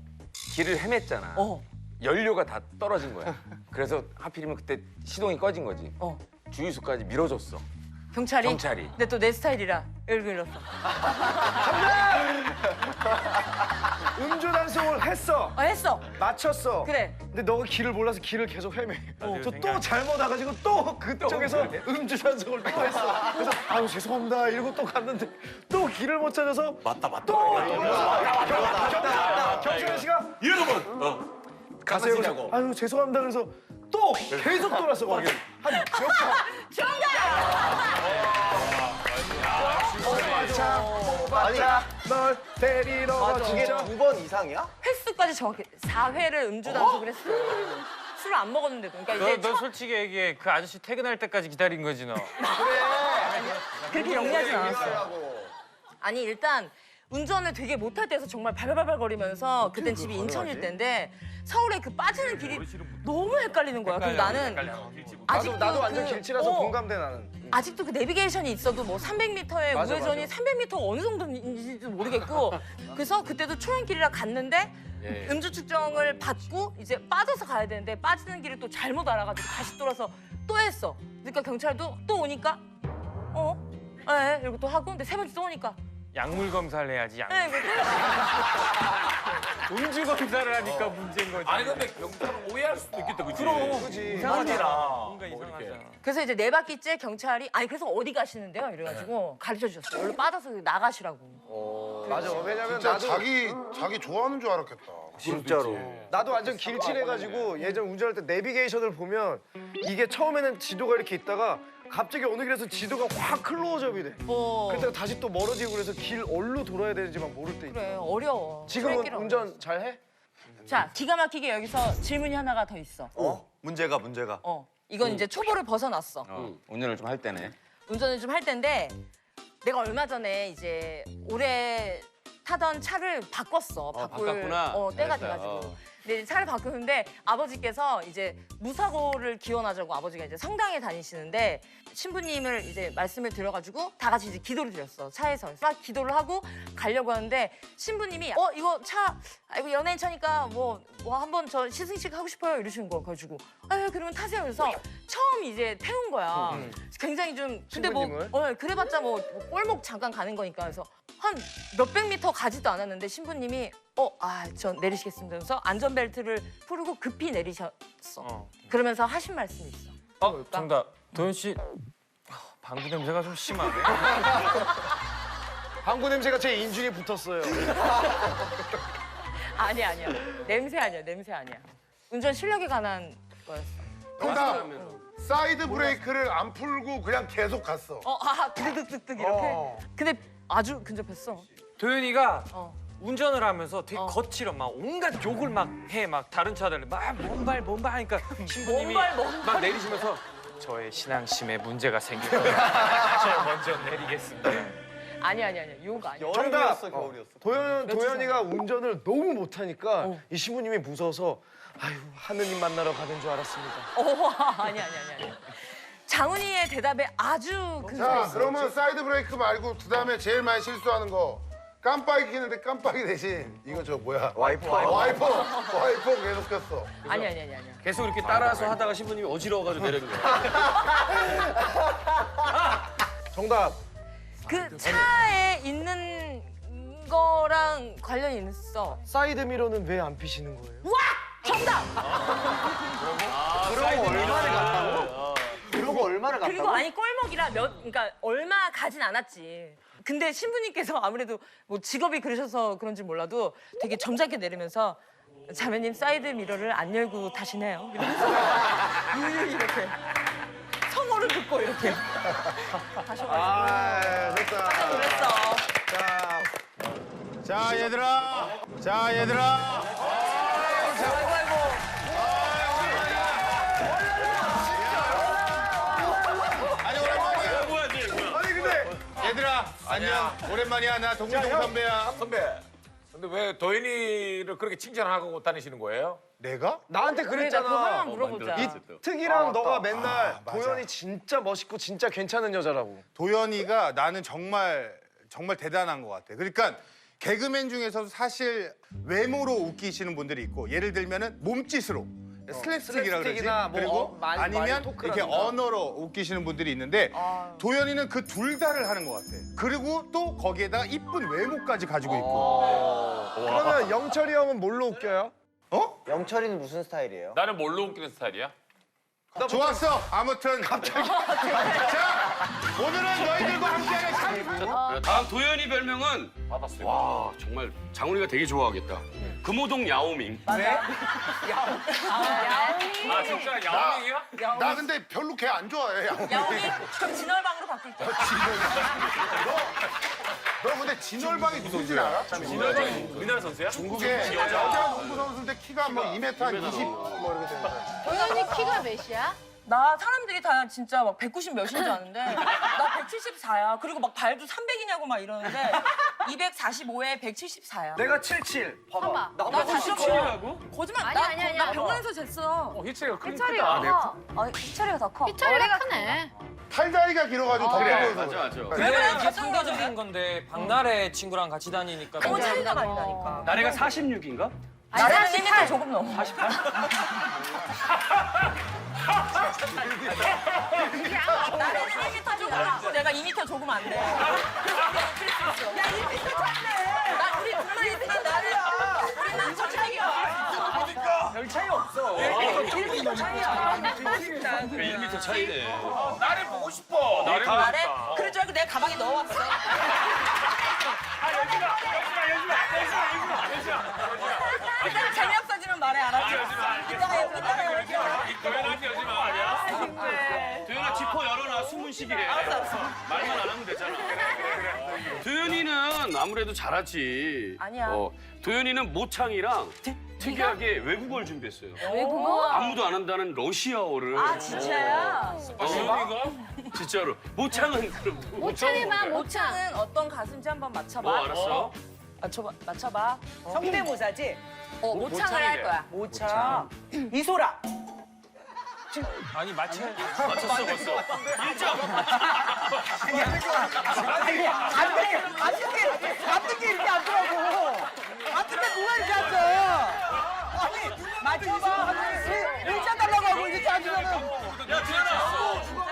길을 헤맸잖아. 연료가 다 떨어진 거야. 그래서 하필이면 그때 시동이 꺼진 거지. 주유소까지 밀어줬어. 경찰이? 경찰이. 근데 또 내 스타일이라 이렇게 밀었어. 음주 단속을 했어. 했어. 맞췄어. 그래. 근데 너가 길을 몰라서 길을 계속 헤매. 또 잘못 와가지고 또 그쪽에서 음주 단속을 또 했어. 그래서 아유 죄송합니다 이러고 또 갔는데 또 길을 못 찾아서 맞다. 경찰 아저씨가 여러분, 가세요. 그래서 아유 죄송합니다 그래서 또 계속 돌았어 거기. 한 몇 번. 뽑았자 널 데리러 가지. 이게 2번 이상이야? 횟수까지 정확히 4회를 음주 단속을 했어. 술을 안 먹었는데도. 그러니까 이제 너 솔직히 얘기해. 그 아저씨 퇴근할 때까지 기다린 거지 너. 그렇게 영리하진 않았어. 아니 일단 운전을 되게 못할 때에서 정말 발발발 거리면서 그땐 집이 인천일 때인데 서울에 그 빠지는 길이 너무 헷갈리는 거야. 그럼 나는 아직도 나도 완전 그- 길치라서 어, 공감돼 나는. 아직도 그 내비게이션이 있어도 뭐 300m의 맞아, 우회전이 맞아. 300m 어느 정도인지도 모르겠고 그래서 그때도 초행길이라 갔는데 음주 측정을 받고 이제 빠져서 가야 되는데 빠지는 길을 또 잘못 알아가지고 다시 돌아서 또 했어. 그러니까 경찰도 또 오니까 예, 이러고 또 하고 근데 세 번째 또 오니까 약물 검사를 해야지. 약물. 예, 음주 검사를 하니까 문제인 거지. 아니 근데 경찰은 오해할 수도 있겠다, 그치? 그지. 뭔가 이상하잖아. 그래서 이제 네 바퀴째 경찰이 아니 그래서 어디 가시는데요? 이래가지고 가르쳐 주셨어요. 여기로 빠져서 나가시라고. 맞아. 왜냐면 진짜 나도 자기 좋아하는 줄 알았겠다. 진짜로. 나도 완전 길치해가지고 예전 운전할 때 내비게이션을 보면 이게 처음에는 지도가 이렇게 있다가 갑자기 어느 길에서 지도가 확 클로즈업이 돼. 그때가 다시 또 멀어지고 그래서 길 어디로 돌아야 되는지 막 모를 때 있고. 그래 어려워. 지금은 초행길은 운전 잘해? 자 기가 막히게 여기서 질문이 하나가 더 있어. 문제가. 이건 이제 초보를 벗어났어. 운전을 좀 할 때네. 운전을 좀 할 텐데 내가 얼마 전에 이제 올해 타던 차를 바꿨어. 바꿨구나. 때가 됐어요. 돼가지고. 근데 이제 차를 바꾸는데 아버지께서 이제 무사고를 기원하자고 아버지가 이제 성당에 다니시는데 신부님을 이제 말씀을 드려가지고 다 같이 이제 기도를 드렸어. 차에서 막 기도를 하고 가려고 하는데 신부님이 이거 차 이거 연예인 차니까 뭐 한번 저 시승식 하고 싶어요 이러시는 거야. 그래가지고 그러면 타세요. 그래서 처음 이제 태운 거야. 굉장히 좀 근데 신부님을? 그래봤자 뭐 골목 잠깐 가는 거니까 그래서 한 몇백 미터 가지도 않았는데 신부님이 저 내리시겠습니다. 그래서 안전벨트를 풀고 급히 내리셨어. 그러면서 하신 말씀이 있어. 정답. 도현 씨 방구 냄새가 좀 심하네. 방구 냄새가 제 인중에 붙었어요. 아니야. 냄새 아니야. 운전 실력에 관한 거였어. 그러니까 사이드 브레이크를 안 풀고 그냥 계속 갔어. 드득드득 이렇게. 근데 아주 근접했어. 도현이가 어. 운전을 하면서 되게 거칠어. 막 온갖 욕을 막 해. 막 다른 차들 막 뭔발 하니까 신부님이 뭔발. 막 내리시면서 저의 신앙심에 문제가 생길 거예요. 저 먼저 내리겠습니다. 아니야. 욕 아니야. 정답. 겨울이었어. 도현이가 운전을 너무 못하니까 이 신부님이 무서워서 아유 하느님 만나러 가는 줄 알았습니다. 아니야. 장훈이의 대답에 아주 자, 근사했어. 그러면 사이드 브레이크 말고 그다음에 제일 많이 실수하는 거 깜빡이 켜는데 깜빡이 대신 이거 저 뭐야? 와이퍼 계속 켰어. 아니야. 계속 이렇게 따라서 하다가 신부님이 어지러워가지고 내리는 거야. 정답. 그 차에 있는 거랑 관련이 있어. 사이드 미러는 왜 안 피시는 거예요? 정답. 그런 거 얼마나 갔다고? 그런 거 얼마나 그리고 갔다고? 아니 꼴목이라 그러니까 얼마 가진 않았지. 근데 신부님께서 아무래도 뭐 직업이 그러셔서 그런지 몰라도 되게 점잖게 내리면서 자매님 사이드 미러를 안 열고 타시네요. 이러면서 유유 이렇게 성어를 듣고 이렇게 하셔가지고 됐다. 그랬어. 자 얘들아. 아니 근데 얘들아 안녕. 오랜만이야. 나 동물동 선배야. 선배. 근데 왜 도현이를 그렇게 칭찬하고 다니시는 거예요? 내가? 나한테 그거 그랬잖아. 하나만 물어보자. 특이랑 너가 맨날 도현이 진짜 멋있고 진짜 괜찮은 여자라고. 도현이가 나는 정말 대단한 것 같아. 그러니까 개그맨 중에서도 사실 외모로 웃기시는 분들이 있고 예를 들면은 몸짓으로 슬랩스틱이라 그러지. 슬랩스틱이나 뭐 그리고 많이 아니면 토크라든가. 이렇게 언어로 웃기시는 분들이 있는데 도현이는 그 둘 다를 하는 것 같아. 그리고 또 거기에다가 이쁜 외모까지 가지고 있고. 그러면 영철이 형은 뭘로 웃겨요? 어? 영철이는 무슨 스타일이에요? 나는 뭘로 웃기는 스타일이야? 좋았어. 아무튼 갑자기. 자, 오늘은 너희들과 함께하는 다음 도현이 별명은 받았어요. 와 정말 장훈이가 되게 좋아하겠다. 금호동 야오밍. 아 진짜 야옹이야? 나 근데 별로 걔 안 좋아해. 야옹이 그럼 진월방으로 바꿀게. 너 근데 진월방이 누군지 알아? 우리나라 선수야? 중국의 여자 농구 선수인데 키가 뭐 2m 한 20 뭐 이렇게 되는 거야. 도현이 키가 몇이야? 나 사람들이 다 진짜 막 190 몇인 줄 아는데 나 174야. 그리고 막 발도 300이냐고 막 이러는데 245에 174야. 내가 77. 봐봐. 나 47이라고? 거짓말. 아니야. 나 병원에서 쟀어. 희철이가 크긴 희철이가 크다. 커. 희철이가 더 커. 희철이가 크네. 팔다리가 길어가지고 더 그래 커 보여서. 맞아. 근데 이게 상대적인 건데 박나래 친구랑 같이 다니니까 너무 차이가 많이 나니까. 나래가 46인가? 나는 1m 조금 넘어. 48? 나는 1m 조금 넘고 내가 2m 조금 안 돼. 그래서 야 1m 차이네. 나 우리 둘만 있으면 나는 우리는 전차기야. 별 차이 없어. 1m 차이야. 1m 차이네. 나를 보고 싶어. 나를 보고 말해? 싶다. 그럴 줄 알고 내가 가방에 넣어왔어. 일단 재미없어지면 말해 알았지? 이따가 도현한테 여지 마 아니야? 도현아 지퍼 열어놔 숨은 시기래. 말만 안 하면 되잖아. 도현이는 아무래도 잘하지. 아니야. 도현이는 모창이랑 특이하게 외국어를 준비했어요. 외국어? 아무도 안 한다는 러시아어를. 아 진짜야? 도현이가? 진짜로. 모창은 그럼 모창해봐, 모창. 모창은 어떤 가수인지 한번 맞춰봐. 알았어. 맞춰봐. 성대모사지? 모창을 할 거야. 모창. 이소라. 아니 맞춰야지. 맞췄어 벌써. 1점. 맞는 게 이렇게 안 들어가고. 맞는 게 뭐가 이렇게 안 돼? 아니, 맞춰봐. 일자 달라고 하고 이렇게 하시면은. 야 도현아.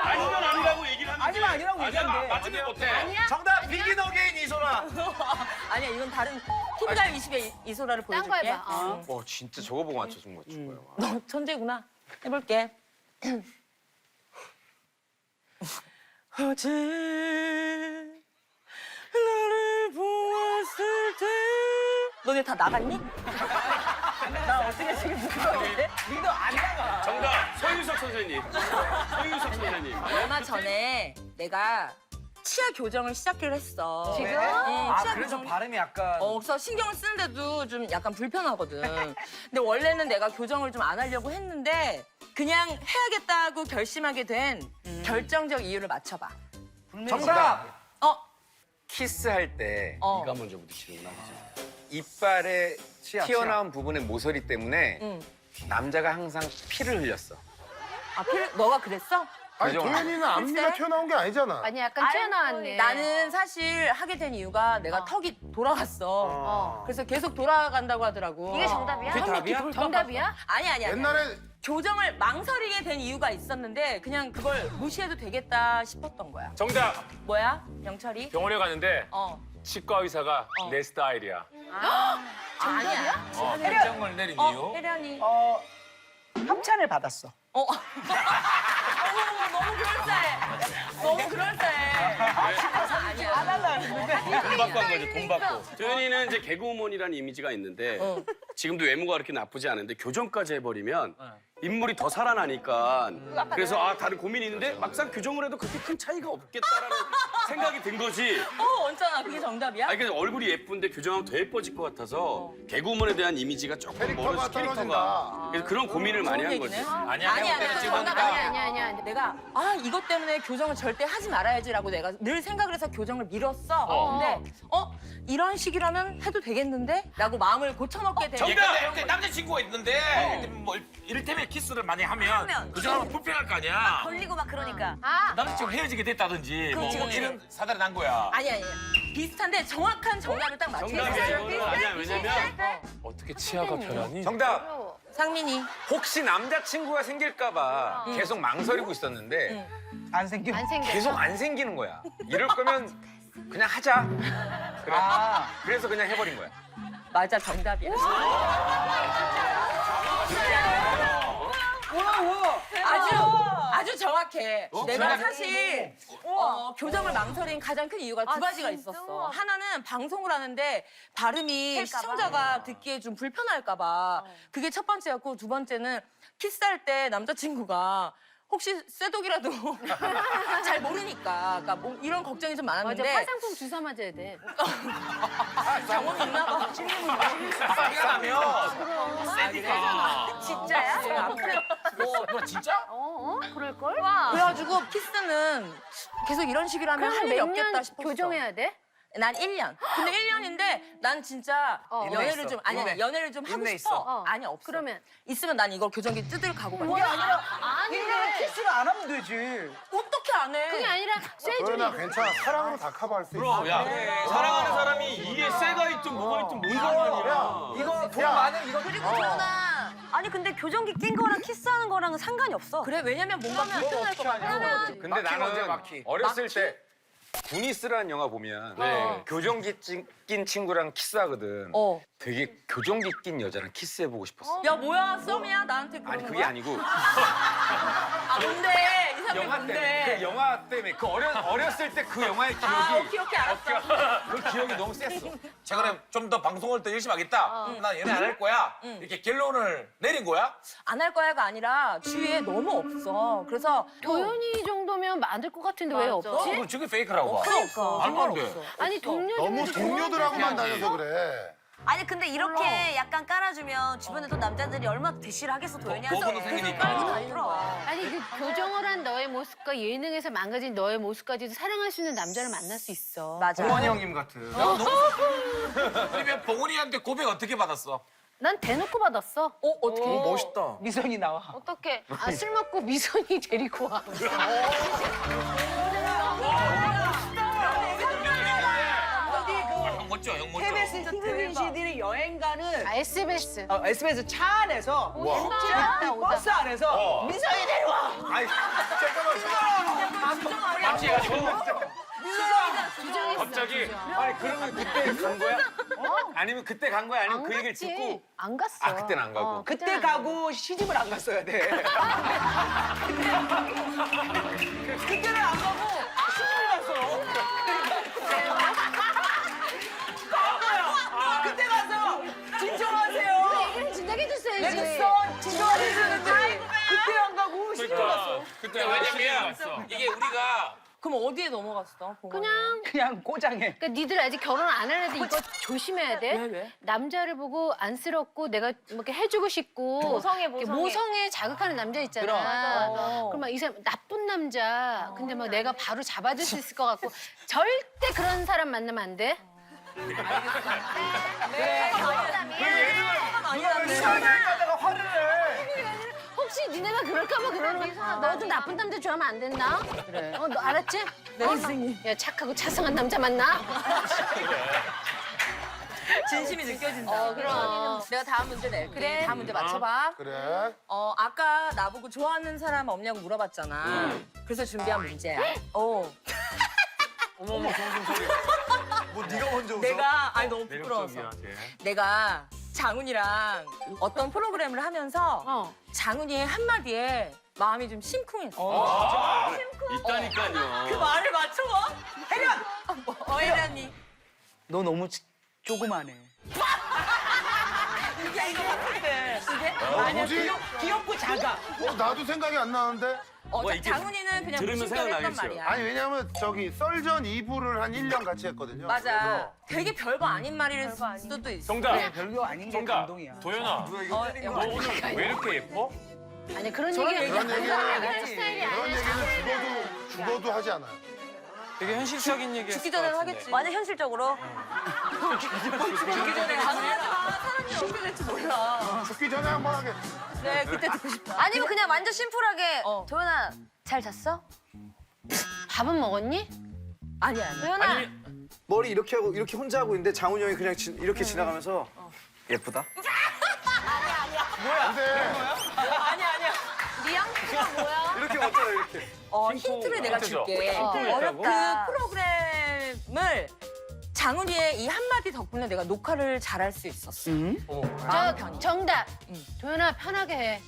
아니면 아니라고 얘기를 하면 아니면 아니라고 얘기하는데. 맞으면 못해. 정답 비긴 어게인 이소라. 아니야 이건 다른 팀갈 20의 이소라를 딴 거 보여줄게. 해봐. 와 진짜 저거 보고 맞춰준 거야. 너 천재구나. 해볼게. 어제 너를 보았을 때 너네 다 나갔니? 나 어떻게 지금 누구인데? 니도 안 나가. 정답 서유석 선생님. 서유석 선생님. 얼마 전에 내가 치아 교정을 시작을 했어. 지금? 응, 아 치아 그래서 교정. 발음이 약간. 그래서 신경을 쓰는데도 좀 약간 불편하거든. 근데 원래는 내가 교정을 좀 안 하려고 했는데 그냥 해야겠다고 결심하게 된 결정적 이유를 맞춰봐. 정답. 키스할 때 네가 먼저 부딪히는구나. 이빨에 치아. 튀어나온 부분의 모서리 때문에 응. 남자가 항상 피를 흘렸어. 아, 너가 그랬어? 아니 교정을 도현이는 앞니가 튀어나온 게 아니잖아. 아니, 약간 튀어나왔네. 나는 사실 하게 된 이유가 내가 턱이 돌아갔어. 그래서 계속 돌아간다고 하더라고. 이게 정답이야? 그게 답이야? 정답이야? 아니. 옛날에 교정을 망설이게 된 이유가 있었는데 그냥 그걸 무시해도 되겠다 싶었던 거야. 정답. 뭐야? 영철이? 병원에 갔는데 치과 의사가 내 스타일이야. 아니야. 결정을 내린 이유? 혜련이. 협찬을 받았어. 어머, 너무 그럴싸해. 너무 그럴싸해. 아니야. 안 할라 했는데. 돈 받고 한 거죠, 돈 받고. 도현이는 이제 개그우먼이라는 이미지가 있는데 지금도 외모가 그렇게 나쁘지 않은데 교정까지 해버리면 인물이 더 살아나니까 그래서 다른 고민이 있는데 막상 교정을 해도 그렇게 큰 차이가 없겠다라는 생각이 든 거지. 원찬아, 그게 정답이야? 아니, 그러니까 얼굴이 예쁜데 교정하면 더 예뻐질 것 같아서 개그우먼에 대한 이미지가 조금 캐릭터가 멀어서 떨어진다. 그래서 그런 고민을 많이 한 거지. 아니야. 정답 아니야. 내가 이것 때문에 교정을 절대 하지 말아야지라고 내가 늘 생각을 해서 교정을 미뤘어. 근데 이런 식이라면 해도 되겠는데? 라고 마음을 고쳐먹게 된. 정답! 남자친구가 있는데 뭐 이를테면 키스를 많이 하면 그 사람은 불편할 거 아니야. 걸리고 막 그러니까. 아, 남자친구 헤어지게 됐다든지 뭐 그렇지. 이런 사달이 난 거야. 아니야. 비슷한데 정확한 정답을 딱 맞춰야 정답이야 돼요. 이거는 아니야. 왜냐면 어떻게 치아가 변하니? 정답. 상민이. 혹시 남자친구가 생길까봐 계속 망설이고 있었는데 안 생겨. 안 생겨. 계속 안 생기는 거야. 이럴 거면 그냥 하자. 그래. 그래서 그냥 해버린 거야. 맞아, 정답이야. 아주 정확해. 내가 사실 교정을 망설인 가장 큰 이유가 두 가지가 있었어. 하나는 방송을 하는데 발음이 시청자가 듣기에 좀 불편할까 봐. 그게 첫 번째였고 두 번째는 키스할 때 남자친구가 혹시 쇠독이라도 잘 모르니까 그러니까 뭐 이런 걱정이 좀 맞아, 많았는데 화상품 주사 맞아야 돼. 경험이 있나 봐. 진짜야? 누나 진짜? 그럴걸? 그래가지고 키스는 계속 이런 식으로 하면 할 일이 그럼 없겠다 몇년 싶었어. 교정해야 돼? 난 1년. 근데 1년인데 난 진짜 연애를 좀 아니 연애를 좀 하고 싶어. 아니 없어. 그러면 있으면 난 이걸 교정기 뜯을 각오가 있어. 이거는 키스를 안 하면 되지. 어떻게 안 해? 그게 아니라 쇠줄이. 도현아 괜찮아. 사랑으로 다 커버할 수 있어. 야 사랑하는 사람이 이에 쇠가 있든 뭐가 있든 뭔 상관이야. 이거 돈 많은 이거. 그리고 전화. 아니 근데 교정기 낀 거랑 키스하는 거랑은 상관이 없어. 그래 왜냐면 뭔가 불편할 것 같아. 근데 나는 어렸을 때 구니스라는 영화 보면 교정기 낀 친구랑 키스하거든. 되게 교정기 낀 여자랑 키스해보고 싶었어. 야 뭐야 썸이야 나한테 그러는 아니 그게 거야? 아니고 아 뭔데 이 사람이 영화 때문에 뭔데? 그 영화 때문에 그 어렸을 때 그 영화의 기억이 오케이 알았어. 그 기억이 너무 셌어. 최근에 좀 더 방송할 때 열심히 하겠다. 나 연애 안 할 거야. 이렇게 결론을 내린 거야? 안 할 거야가 아니라 주위에 너무 없어. 그래서 도현이 정도면 많을 것 같은데 왜 없지? 그거 저게 페이크라고 봐. 그러니까 말도 안 돼. 아니 동료 너무 중에서 동료들하고만 다녀서 그래. 아니 근데 이렇게 약간 깔아주면 주변에 또 남자들이 얼마나 대시를 하겠어 도현이한테. 보고도 생기니까. 아니 그 교정을 한 너의 모습과 예능에서 망가진 너의 모습까지도 사랑할 수 있는 남자를 만날 수 있어. 맞아. 동원이 형님 같은. 그러면 봉훈이한테 고백 어떻게 받았어? 난 대놓고 받았어. 어떻게? 멋있다. 미선이 나와. 어떻게? 아, 술 먹고 미선이 데리고 와. 형 멋져, 형 멋져. KBS 희극인 CD를 여행 가는 아, SBS. SBS 차 안에서 오다, 오다. 버스 안에서 미선이 데려와. 아니 갑자기 아니 그러면 그때 간 거야? 아니면 그때 간 거야? 아니면 그 얘기를 듣고 안 갔어. 아 그때는 안 가고. 그때 가고 시집을 안 갔어야 돼. 그때는 안 가고 시집을 갔어. 그때 가서 진정하세요. 얘기를 진작에 해줬어야지. 내줬어. 진정하세요. 그때 안 가고 시집을 갔어. 그때 왜냐면 이게 우리가 그럼 어디에 넘어갔어? 그냥 꼬장해. 그러니까 니들 아직 결혼 안 한 애들 이거 조심해야 돼. 왜? 남자를 보고 안쓰럽고 내가 뭐 이렇게 해주고 싶고 이렇게 모성애 자극하는 남자 있잖아. 그럼 막 이 사람 나쁜 남자. 근데 막 내가 바로 잡아줄 수 있을 것 같고 절대 그런 사람 만나면 안 돼. 시원하다가 화를 내. 혹시 니네가 그럴까봐 그러는 거야. 너도 나쁜 남자 좋아하면 안 된다. 그래. 너 알았지? 네, 선생님. 야 착하고 차성한 남자 만나. 진심이 느껴진다. 그럼. 내가 다음 문제 낼게. 그래. 다음 문제 맞춰봐. 그래. 아까 나보고 좋아하는 사람 없냐고 물어봤잖아. 그래서 준비한 문제야. 어머머 좋은 소리. 뭐 네가 먼저 웃어? 내가 너무 부끄러워서. 내가 장훈이랑 어떤 프로그램을 하면서 장훈이의 한마디에 마음이 좀 심쿵했어. 있다니까요. 그 말을 맞춰봐. 혜련! 혜련이. 너 너무 조그만해. 이게 이거 같은데. 이게? 아니야, 뭐지? 귀엽고 작아. 나도 생각이 안 나는데. 장훈이는 그냥 들으면 무심결 했단 생각나겠죠. 말이야. 아니 왜냐면 저기 썰전 2부를 한 1년 같이 했거든요. 맞아. 되게 별거 아닌 말일 수도 있어. 정답. 별거 아닌 게 정답. 감동이야. 도현아, 너 오늘 왜 이렇게 예뻐? 아니 그런 그런 얘기 얘기는 하는 스타일이 그런 아니야. 얘기는 죽어도 하지 않아요. 되게 현실적인 얘기. 죽기 전에는 하겠지. 완전 현실적으로. 죽기 전에 장훈이가 사람이 어떻게 될지 몰라. 죽기 전에 한번 하게. 네, 그때 듣고 싶다. 아니면 그냥 완전 심플하게 도현아 잘 잤어? 밥은 먹었니? 아니야. 도현아 머리 이렇게 하고 이렇게 혼자 하고 있는데 장훈이 형이 그냥 이렇게 지나가면서 예쁘다. 아니야. 뉘앙스가 뭐야? 이렇게 왔잖아 이렇게. 힌트를 내가 힌트죠. 줄게. 어렵다. 그 프로그램을 장훈이의 이 한마디 덕분에 내가 녹화를 잘할 수 있었어. 마음 편히. 정답. 도연아 편하게 해.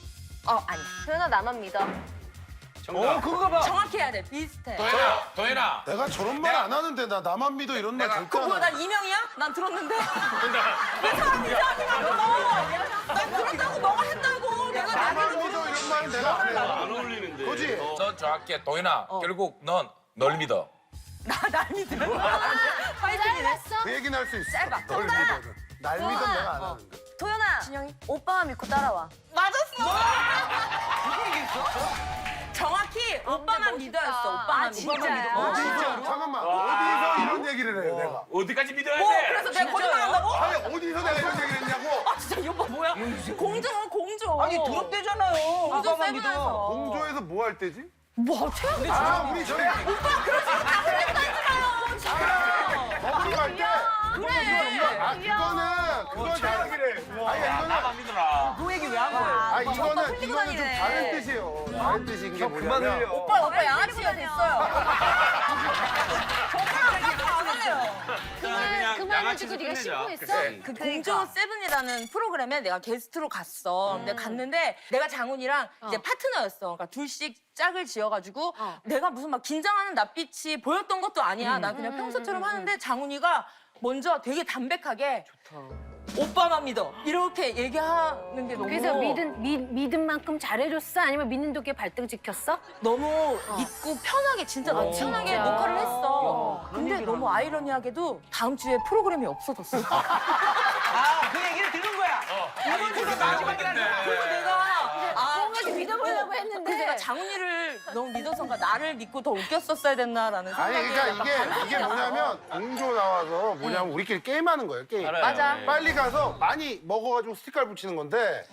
아니야. 도연아 나만 믿어. 그거 봐. 정확히 해야 돼. 비슷해. 도현아. 내가 저런 말 안 하는데 나 나만 믿어 이런 말 절대 그거 안 뭐야? 해. 난 이명이야? 난 들었는데. 왜 사람 이상하게 난 들었다고 너가 했다고. 내가 나만 나를 믿어 이런 말은 내가 안 해. 안 어울리는데. 그지? 넌 정확해. 도현아. 결국 넌 널 믿어. 날 믿어. 파이팅이네. 그 얘기는 할 수 있어. 짧아. 널 믿어는. 날 믿어 내가 안 하는데. 도연아. 진영이? 오빠만 믿고 따라와. 맞았어. 정확히 오빠만 믿어였어. 오빠만 진짜요? 어디서 잠깐만 어디서 이런 얘기를 해요 내가? 어디까지 믿어야 돼? 그래서 내가 거짓말한다고? 아니 어디서 내가 이런 얘기를 했냐고? 진짜 이 오빠 뭐야? 공조. 아니 더럽대잖아요. 공조 오빠만 믿어. 세븐에서. 공조에서 뭐 할 때지? 뭐 최악이지. 우리 저희 오빠 그런 식으로 다 그랬다니까요. 진짜. 먹으러 갈 때. 그래. 그건 다르기래. 아니 이거는 나만 믿어라. 그 얘기 왜 한 거예요? 아 오빠 이거는 흘리고 좀 다니네. 다른 뜻이에요. 다른 뜻인 게 뭐냐면 오빠 양아치가 됐어요. 그만해주고 네가 신고했어? 그 공조 세븐이라는 프로그램에 내가 게스트로 갔어. 근데 갔는데 내가 장훈이랑 이제 파트너였어. 그러니까 둘씩 짝을 지어가지고 내가 무슨 막 긴장하는 낯빛이 보였던 것도 아니야. 난 그냥 평소처럼 하는데 장훈이가 먼저 되게 담백하게 오빠만 믿어 이렇게 얘기하는 게 너무 그래서 믿은 만큼 잘해줬어? 아니면 믿는 도끼에 발등 찍혔어? 너무 믿고 편하게 진짜 너무 편하게 진짜? 녹화를 했어. 근데 너무 아이러니하게도 다음 주에 프로그램이 없어졌어. 그 얘기를 들은 거야. 이거 마지막이라는 그래서 내가 뽕까지 믿어보려고 했는데. 그래서 내가 장훈이를 너무 믿어서인가 나를 믿고 더 웃겼었어야 됐나라는 아니 생각이 그러니까 이게 반성이야. 뭐냐면 공조 나와서 뭐냐면 우리끼리 게임하는 거예요 게임. 맞아. 빨리 가서 많이 먹어가지고 스티커를 붙이는 건데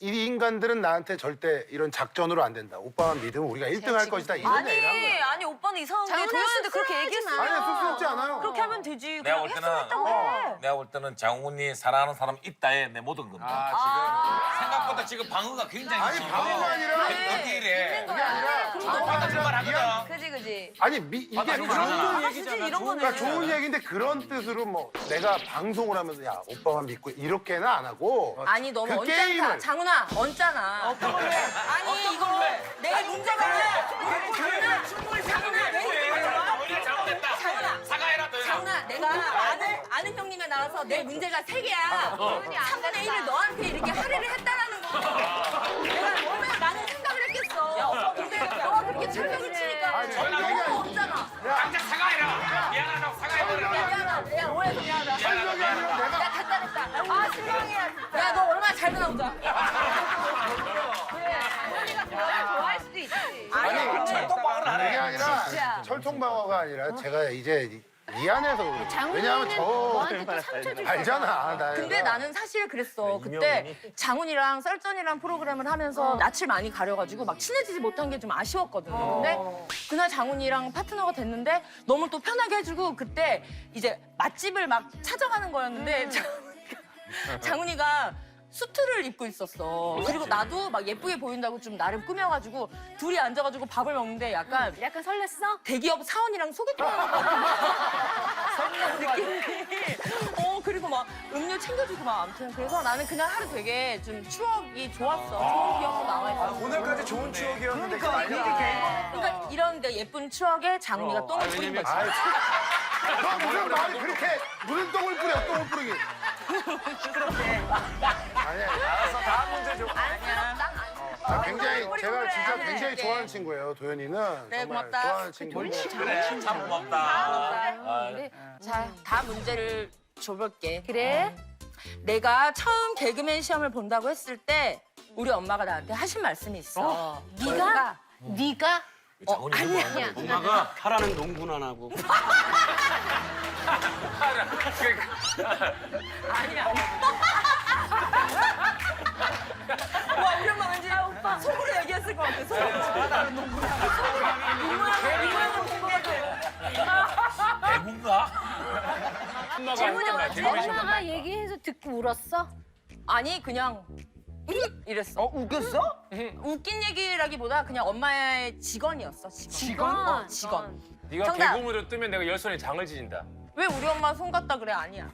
이 인간들은 나한테 절대 이런 작전으로 안 된다. 오빠만 믿으면 우리가 1등 할 것이다. 이런 얘기를 한 거야. 아니 오빠는 이상한 게 장훈아, 도연이한테 그렇게 쑥스러워하지 얘기했어. 마. 아니야 쑥스럽지 않아요. 그렇게 하면 되지. 내가 그냥 볼 했으면 때는 했다고 해. 내가 볼 때는 장훈이 사랑하는 사람 있다에 내 모든 겁니다. 아 생각보다 지금 방어가 굉장히 아니 지금 방어가 아니라 어떻게 이래? 그게 아니라 방어가 정말 하거든. 그지. 아니 이게 맞아, 좋은 얘기잖아. 이런 거는. 그러니까 좋은 얘기인데 그런 뜻으로 뭐 내가 방송을 하면서 야 오빠만 믿고 이렇게는 안 하고 아니 너무 그 언짢다. 게임을 장훈아 언짢아. 아니 이거 내 문제가 장훈아 장훈아 내 문제가 잘못했다. 장훈아 사과해라 도현아. 장훈아 내가 아는 형님에 나와서 내 문제가 3개야. 3분의 1을 너한테 이렇게 할애를 했다라는 거. 내가 얼마나 많은 생각을 했겠어. 근데 너가 그렇게 철벽을 치니까 아니, 철벽이 너무 없잖아. 당장 사과해라. 미안하다고 사과해버려. 미안하다. 야 오해서 미안하다. 철벽이 아니라 내가 야 됐다 됐다. 아 실망이야 진짜. 야 너 얼마나 잘 나오자. 좋아할 수도 있지. 아니 철통방어를 안 해. 그게 아니라 철통방어가 아니라 제가 이제 미안해서 그래요. 왜냐하면 장훈이는 저 너한테 또 상처 줄 알잖아. 나 근데 나는 사실 그랬어. 그때 장훈이랑 썰전이랑 프로그램을 하면서 낯을 많이 가려가지고 막 친해지지 못한 게 좀 아쉬웠거든. 근데 그날 장훈이랑 파트너가 됐는데 너무 또 편하게 해주고 그때 이제 맛집을 막 찾아가는 거였는데 장훈이가 수트를 입고 있었어. 그리고 나도 막 예쁘게 보인다고 좀 나름 꾸며가지고 둘이 앉아가지고 밥을 먹는데 약간 설렜어? 대기업 사원이랑 소개팅하는 거 같은 느낌이. 그리고 막 음료 챙겨주고 막 아무튼 그래서 나는 그날 하루 되게 좀 추억이 좋았어. 좋은 기억도 남아있어. 오늘까지 좋은 추억이었는데 그러니까 이런 데 예쁜 추억에 장훈이가 똥을 뿌린 거지. 너 무슨 말이 그렇게 무슨 똥을 뿌려 똥을 뿌리기. 아니야. 알았어 다음 문제 줘. 굉장히 제가 진짜 굉장히 좋아하는 친구예요. 도현이는 네, 정말 고맙다. 좋아하는 친구고. 그래 참 고맙다. 자, 다음 문제를 줘볼게. 그래? 내가 처음 개그맨 시험을 본다고 했을 때 우리 엄마가 나한테 하신 말씀이 있어. 네가? 네가? 아니야. 엄마가 하라는 농구는 안 하고. 아니야. 와, 우리 엄마 왠지 속으로 얘기했을 것 같아. 속으로. 이 모양을 본 것 같아. 배구인가? 엄마가 얘기해서 듣고 울었어? 아니 그냥 이랬어. 웃겼어? 웃긴 얘기라기보다 그냥 엄마의 직원이었어. 직원? 직원. 네가 정답. 개구물을 뜨면 내가 열 손에 장을 지진다. 왜 우리 엄마 손 같다 그래? 아니야.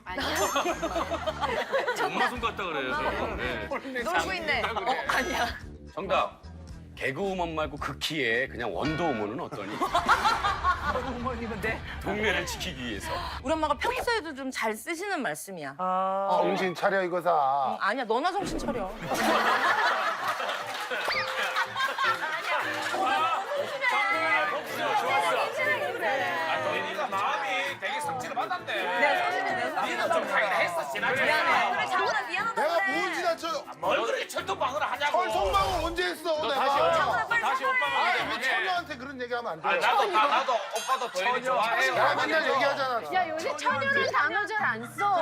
엄마 손 같다 그래요. 네. 놀고 있네. 아니야. 정답. 개그우먼 말고 그 키에 그냥 원더우먼은 어떠니? 어머니인데. 동네를 지키기 위해서. 우리 엄마가 평소에도 좀 잘 쓰시는 말씀이야. 정신 차려 이거사. 아니야, 너나 정신 차려. 도현이가 마음이 되게 상처를 받았네. 내 손이네, 내 손. 니는 좀 자기를 했어, 지난주에. 그래 장훈아 미안하다. 내가 뭘 지나쳐? 뭘 그렇게 철통방을 하냐고. 철통방을 언제 했어? 너 내가. 다시 오빠만 아니 왜 처녀한테 그런 얘기하면 안 돼? 나도 오빠도 도현이 좋아해요. 내가 맨날 얘기하잖아. 야 요새 처녀는 단어 잘 안 써.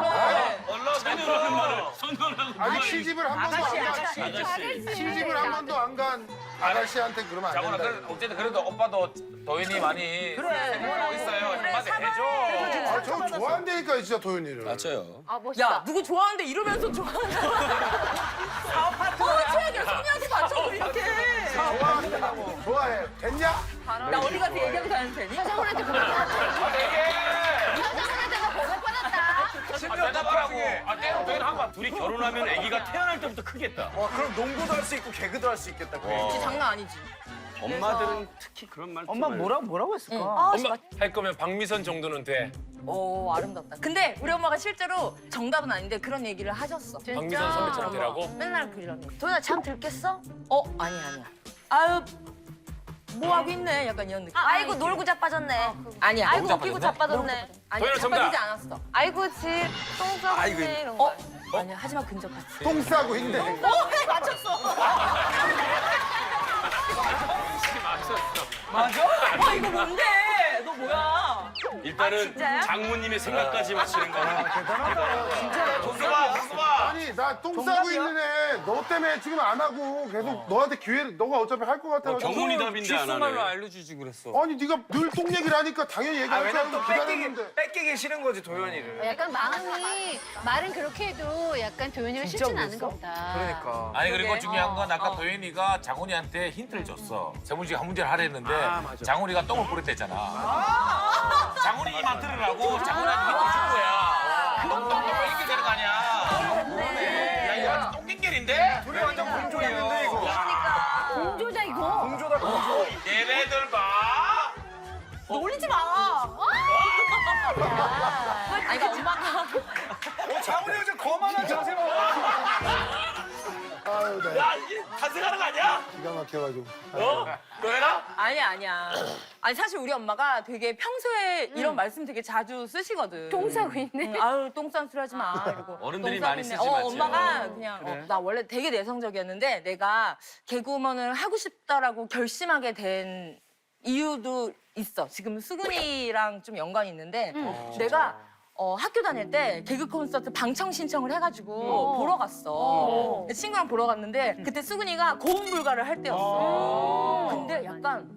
선녀라는 말을 선녀라고. 아직 시집을 한 번도 안 간. 아가씨. 시집을 한 번도 안 간 아가씨한테 그러면 안 장훈아, 된다. 어쨌든 그래도 오빠도 도현이 많이 생각하고 있어요. 한마디 해줘. 아, 저 좋아한다니까 진짜 도현이를. 맞아요. 아 멋있다. 야, 누구 좋아하는데 이러면서 좋아하는 거야. 최악이야, 소녀한테 받쳐도 이렇게. 좋아한다고. 좋아해. 됐냐? 나 어디 가서 얘기하고 다녀도 되니? 서장훈한테 고백받았다. 서장훈한테 나 고백받았다. 대답하라고. 때로 도현이 한번 둘이 결혼하면 아기가 태어날 때부터 크겠다. 그럼 농구도 할 수 있고 개그도 할 수 있겠다. 진짜 장난 아니지. 엄마들은 특히 그런 말. 엄마 뭐라고 했을까? 엄마 할 거면 박미선 정도는 돼. 오, 아름답다. 근데 우리 엄마가 실제로 정답은 아닌데 그런 얘기를 하셨어. 박미선 선배처럼 되라고? 맨날 그런 얘기. 도현아 잠 들겠어? 아니야. 아유, 뭐 하고 있네? 약간 이런 느낌. 아이고 놀고 자빠졌네. 아니야. 아이고 웃기고 자빠졌네. 아니, 도현아, 정답. 자빠지지 않았어. 아이고 집 똥 싸고 이런 거. 아니야, 하지마 근접하지. 똥 싸고 있네. 맞췄어. 맞아? 와, 이거 뭔데? 너 뭐야? 일단은 장모님의 생각까지 맞추는 거야. 동수봐. 아니 나 똥 싸고 있는 애 너 때문에 지금 안 하고 계속 너한테 기회를 너가 어차피 할 것 같아. 경훈이 답인데 안 귓속말로 하네. 알려주지 그랬어. 아니 네가 늘 똥 얘기를 하니까 당연히 얘기할 줄 알고 기다렸는데. 뺏기기 싫은 거지 도현이를. 약간 마음이 말은 그렇게 해도 약간 도현이가 싫진 않은가 보다. 그러니까. 아니 그리고 중요한 건 아까 도현이가 장훈이한테 힌트를 줬어. 세문지가 한 문제를 하랬는데 장훈이가 똥을 뿌렸대잖아. 장훈이 이만 들으라고 장훈이한테 힌트를 준 거야. 똥똥 이렇게 되는 거 아니야. 야 이거 완전 똥긴결인데? 둘이 완전 공조였는데 이거. 공조자 이거. 공조다 공조. 얘네들 봐. 놀리지 마. 아니, 그러니까 엄마가 장훈이 요즘 거만한 자세 봐. 아유 나 야 이게 탄생하는 거 아니야? 기가 막혀가지고. 도현아? 아니야. 아니 사실 우리 엄마가 되게 평소에 이런 말씀 되게 자주 쓰시거든. 똥 싸고 있네. 아유 똥싼 소리 하지 마. 이러고. 어른들이 똥 많이 싸고 쓰지 있네. 맞죠. 엄마가 그냥 나 원래 되게 내성적이었는데 내가 개그우먼을 하고 싶다라고 결심하게 된 이유도 있어. 지금 수근이랑 좀 연관이 있는데 내가 학교 다닐 때 개그 콘서트 방청 신청을 해가지고 보러 갔어. 친구랑 보러 갔는데 그때 수근이가 고음 불가를 할 때였어. 근데 약간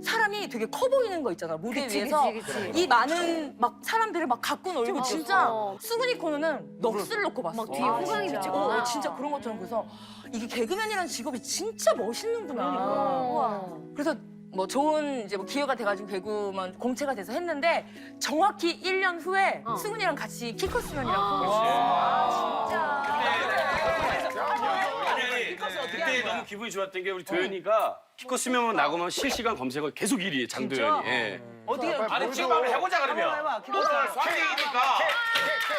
사람이 되게 커 보이는 거 있잖아. 무대 위에서 그치. 이 많은 막 사람들을 막 갖고 놀고 진짜 수근이 코너는 넋을 놓고 봤어. 막 뒤에 호강이 비쳤구나. 진짜 그런 것처럼. 그래서 이게 개그맨이라는 직업이 진짜 멋있는구나. 그래서 뭐 좋은 이제 뭐 기회가 돼가지고 개그우먼 공채가 돼서 했는데 정확히 1년 후에 수근이랑 같이 키커 수련이랑 공을 아니, 그때 너무 기분이 좋았던 게 우리 도현이가 키커 수면만 나고만 실시간 검색어 계속 1위에 장도연이. 예. 어떻게 아니 지금 한번 해보자 그러면. 해봐. 오늘 수학생이니까.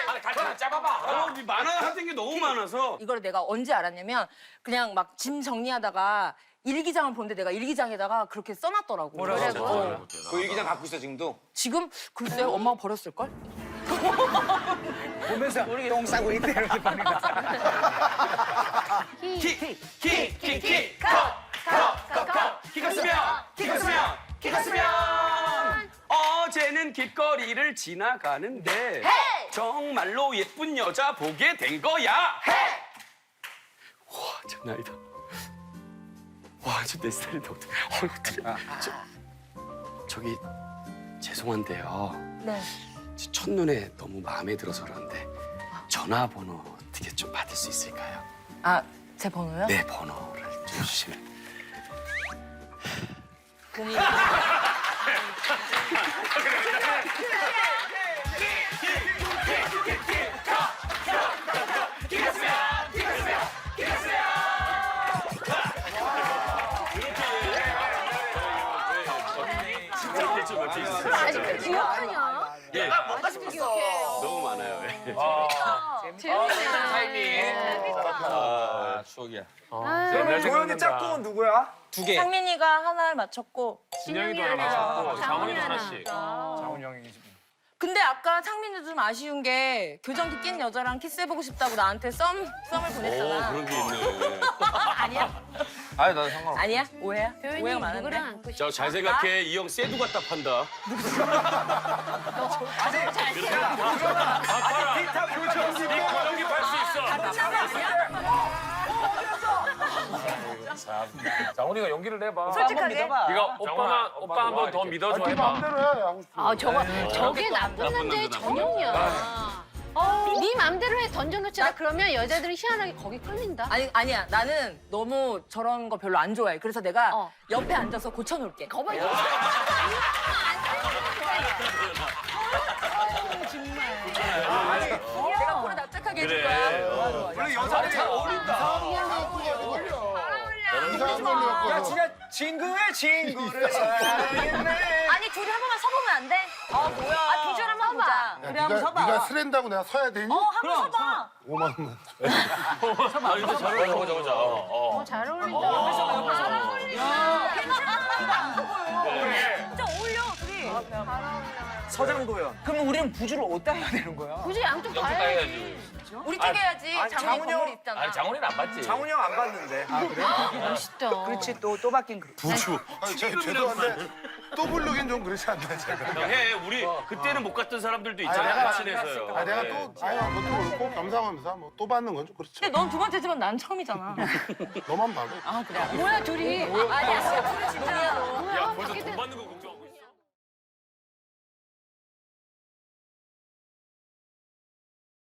아니 같이 한번 짜봐봐. 만화 하던 게 너무 많아서. 이걸 내가 언제 알았냐면 그냥 막 짐 정리하다가 일기장을 보는데 내가 일기장에다가 그렇게 써놨더라고. 그래서 그 일기장 갖고 있어 지금도? 지금 글쎄요 엄마가 버렸을걸? 보면서 똥 싸고 있대 이렇게 반응. 키커 수면. 어제는 길거리를 지나가는데 정말로 예쁜 여자 보게 된 거야. 와 장난 아니다. 와, 저 내 스타일인데 어떡해. 저기 죄송한데요. 네. 첫눈에 너무 마음에 들어서 그러는데 전화번호 어떻게 좀 받을 수 있을까요? 아, 제 번호요? 네, 번호를 좀 주시면. 아직도 기억하냐? 예. 아직도 기억해. 너무 많아요. 예. 재밌네. 아, 추억이야. 그러면 도현이 짝꿍은 누구야? 두 개. 상민이가 하나를 맞췄고 진영이도 하나 맞췄고 장훈이도 하나씩. 장훈 형이. 근데 아까 상민이도 좀 아쉬운 게 교정기 낀 여자랑 키스해보고 싶다고 나한테 썸을 보냈잖아. 그런 게 있네. 아니야? 아니 난 상관없어. 아니야? 오해야? 도현이 오해가 많은데? 누구랑 안고 자, 잘 생각해. 이 형 쇠두 갖다 판다. 기타 교정기 여기 팔수 있어. 장훈이가 용기를 내봐. 솔직하게. 네가 오빠 한 번 더 믿어줘 네 해봐. 마음대로 해 하고 싶은 거. 저게 나쁜 남자의 전형이야. 네 맘대로 해 던져놓잖아. 그러면 여자들은 희한하게 거기 끌린다. 아니야. 나는 너무 저런 거 별로 안 좋아해. 그래서 내가 옆에 앉아서 고쳐놓을게. 거봐. 정말. 내가 코를 납작하게 해줄 거야. 우리 여자들 잘 어울린다. 이상한 걸로 야 엮어서. 진짜 친구의 친구를 사랑했네. 아니 둘이 한 번만 서보면 안 돼? 아 뭐야? 아 비주얼 한번 보자. 야, 네가 쓰랜다고 내가 서야 되니? 한번 서봐. 5만 원만. 아, 이제 잘 어울려. 보자. 잘 어울린다. 진짜 어울려 둘이. 서장도연. 그러면 우리는 부주를 어디다 해야 되는 거야? 굳이 양쪽 다 해야지. 우리 쪽에 해야지. 아니, 장훈이 장훈이 건물이 형- 있잖아. 아니 장훈이는 안 받지. 장훈이 형 안 봤는데. 아 그래? 멋있다. 그렇지 또 바뀐 그. 부주. 아니, 죄송한데 또 부르긴 좀 그렇지 않나 제가. 형 해. 우리 그때는 못 갔던 사람들도 있잖아. 내가- 친해서요. 내가 또 뭐또 그렇고 겸사겸사 뭐 또 받는 건 좀 그렇죠. 근데 넌 두 번째지만 난 처음이잖아. 너만 받아. 아 그래. 뭐야 둘이? 아니야. 둘이 진짜. 야, 벌써 돈 받는 거 걱정.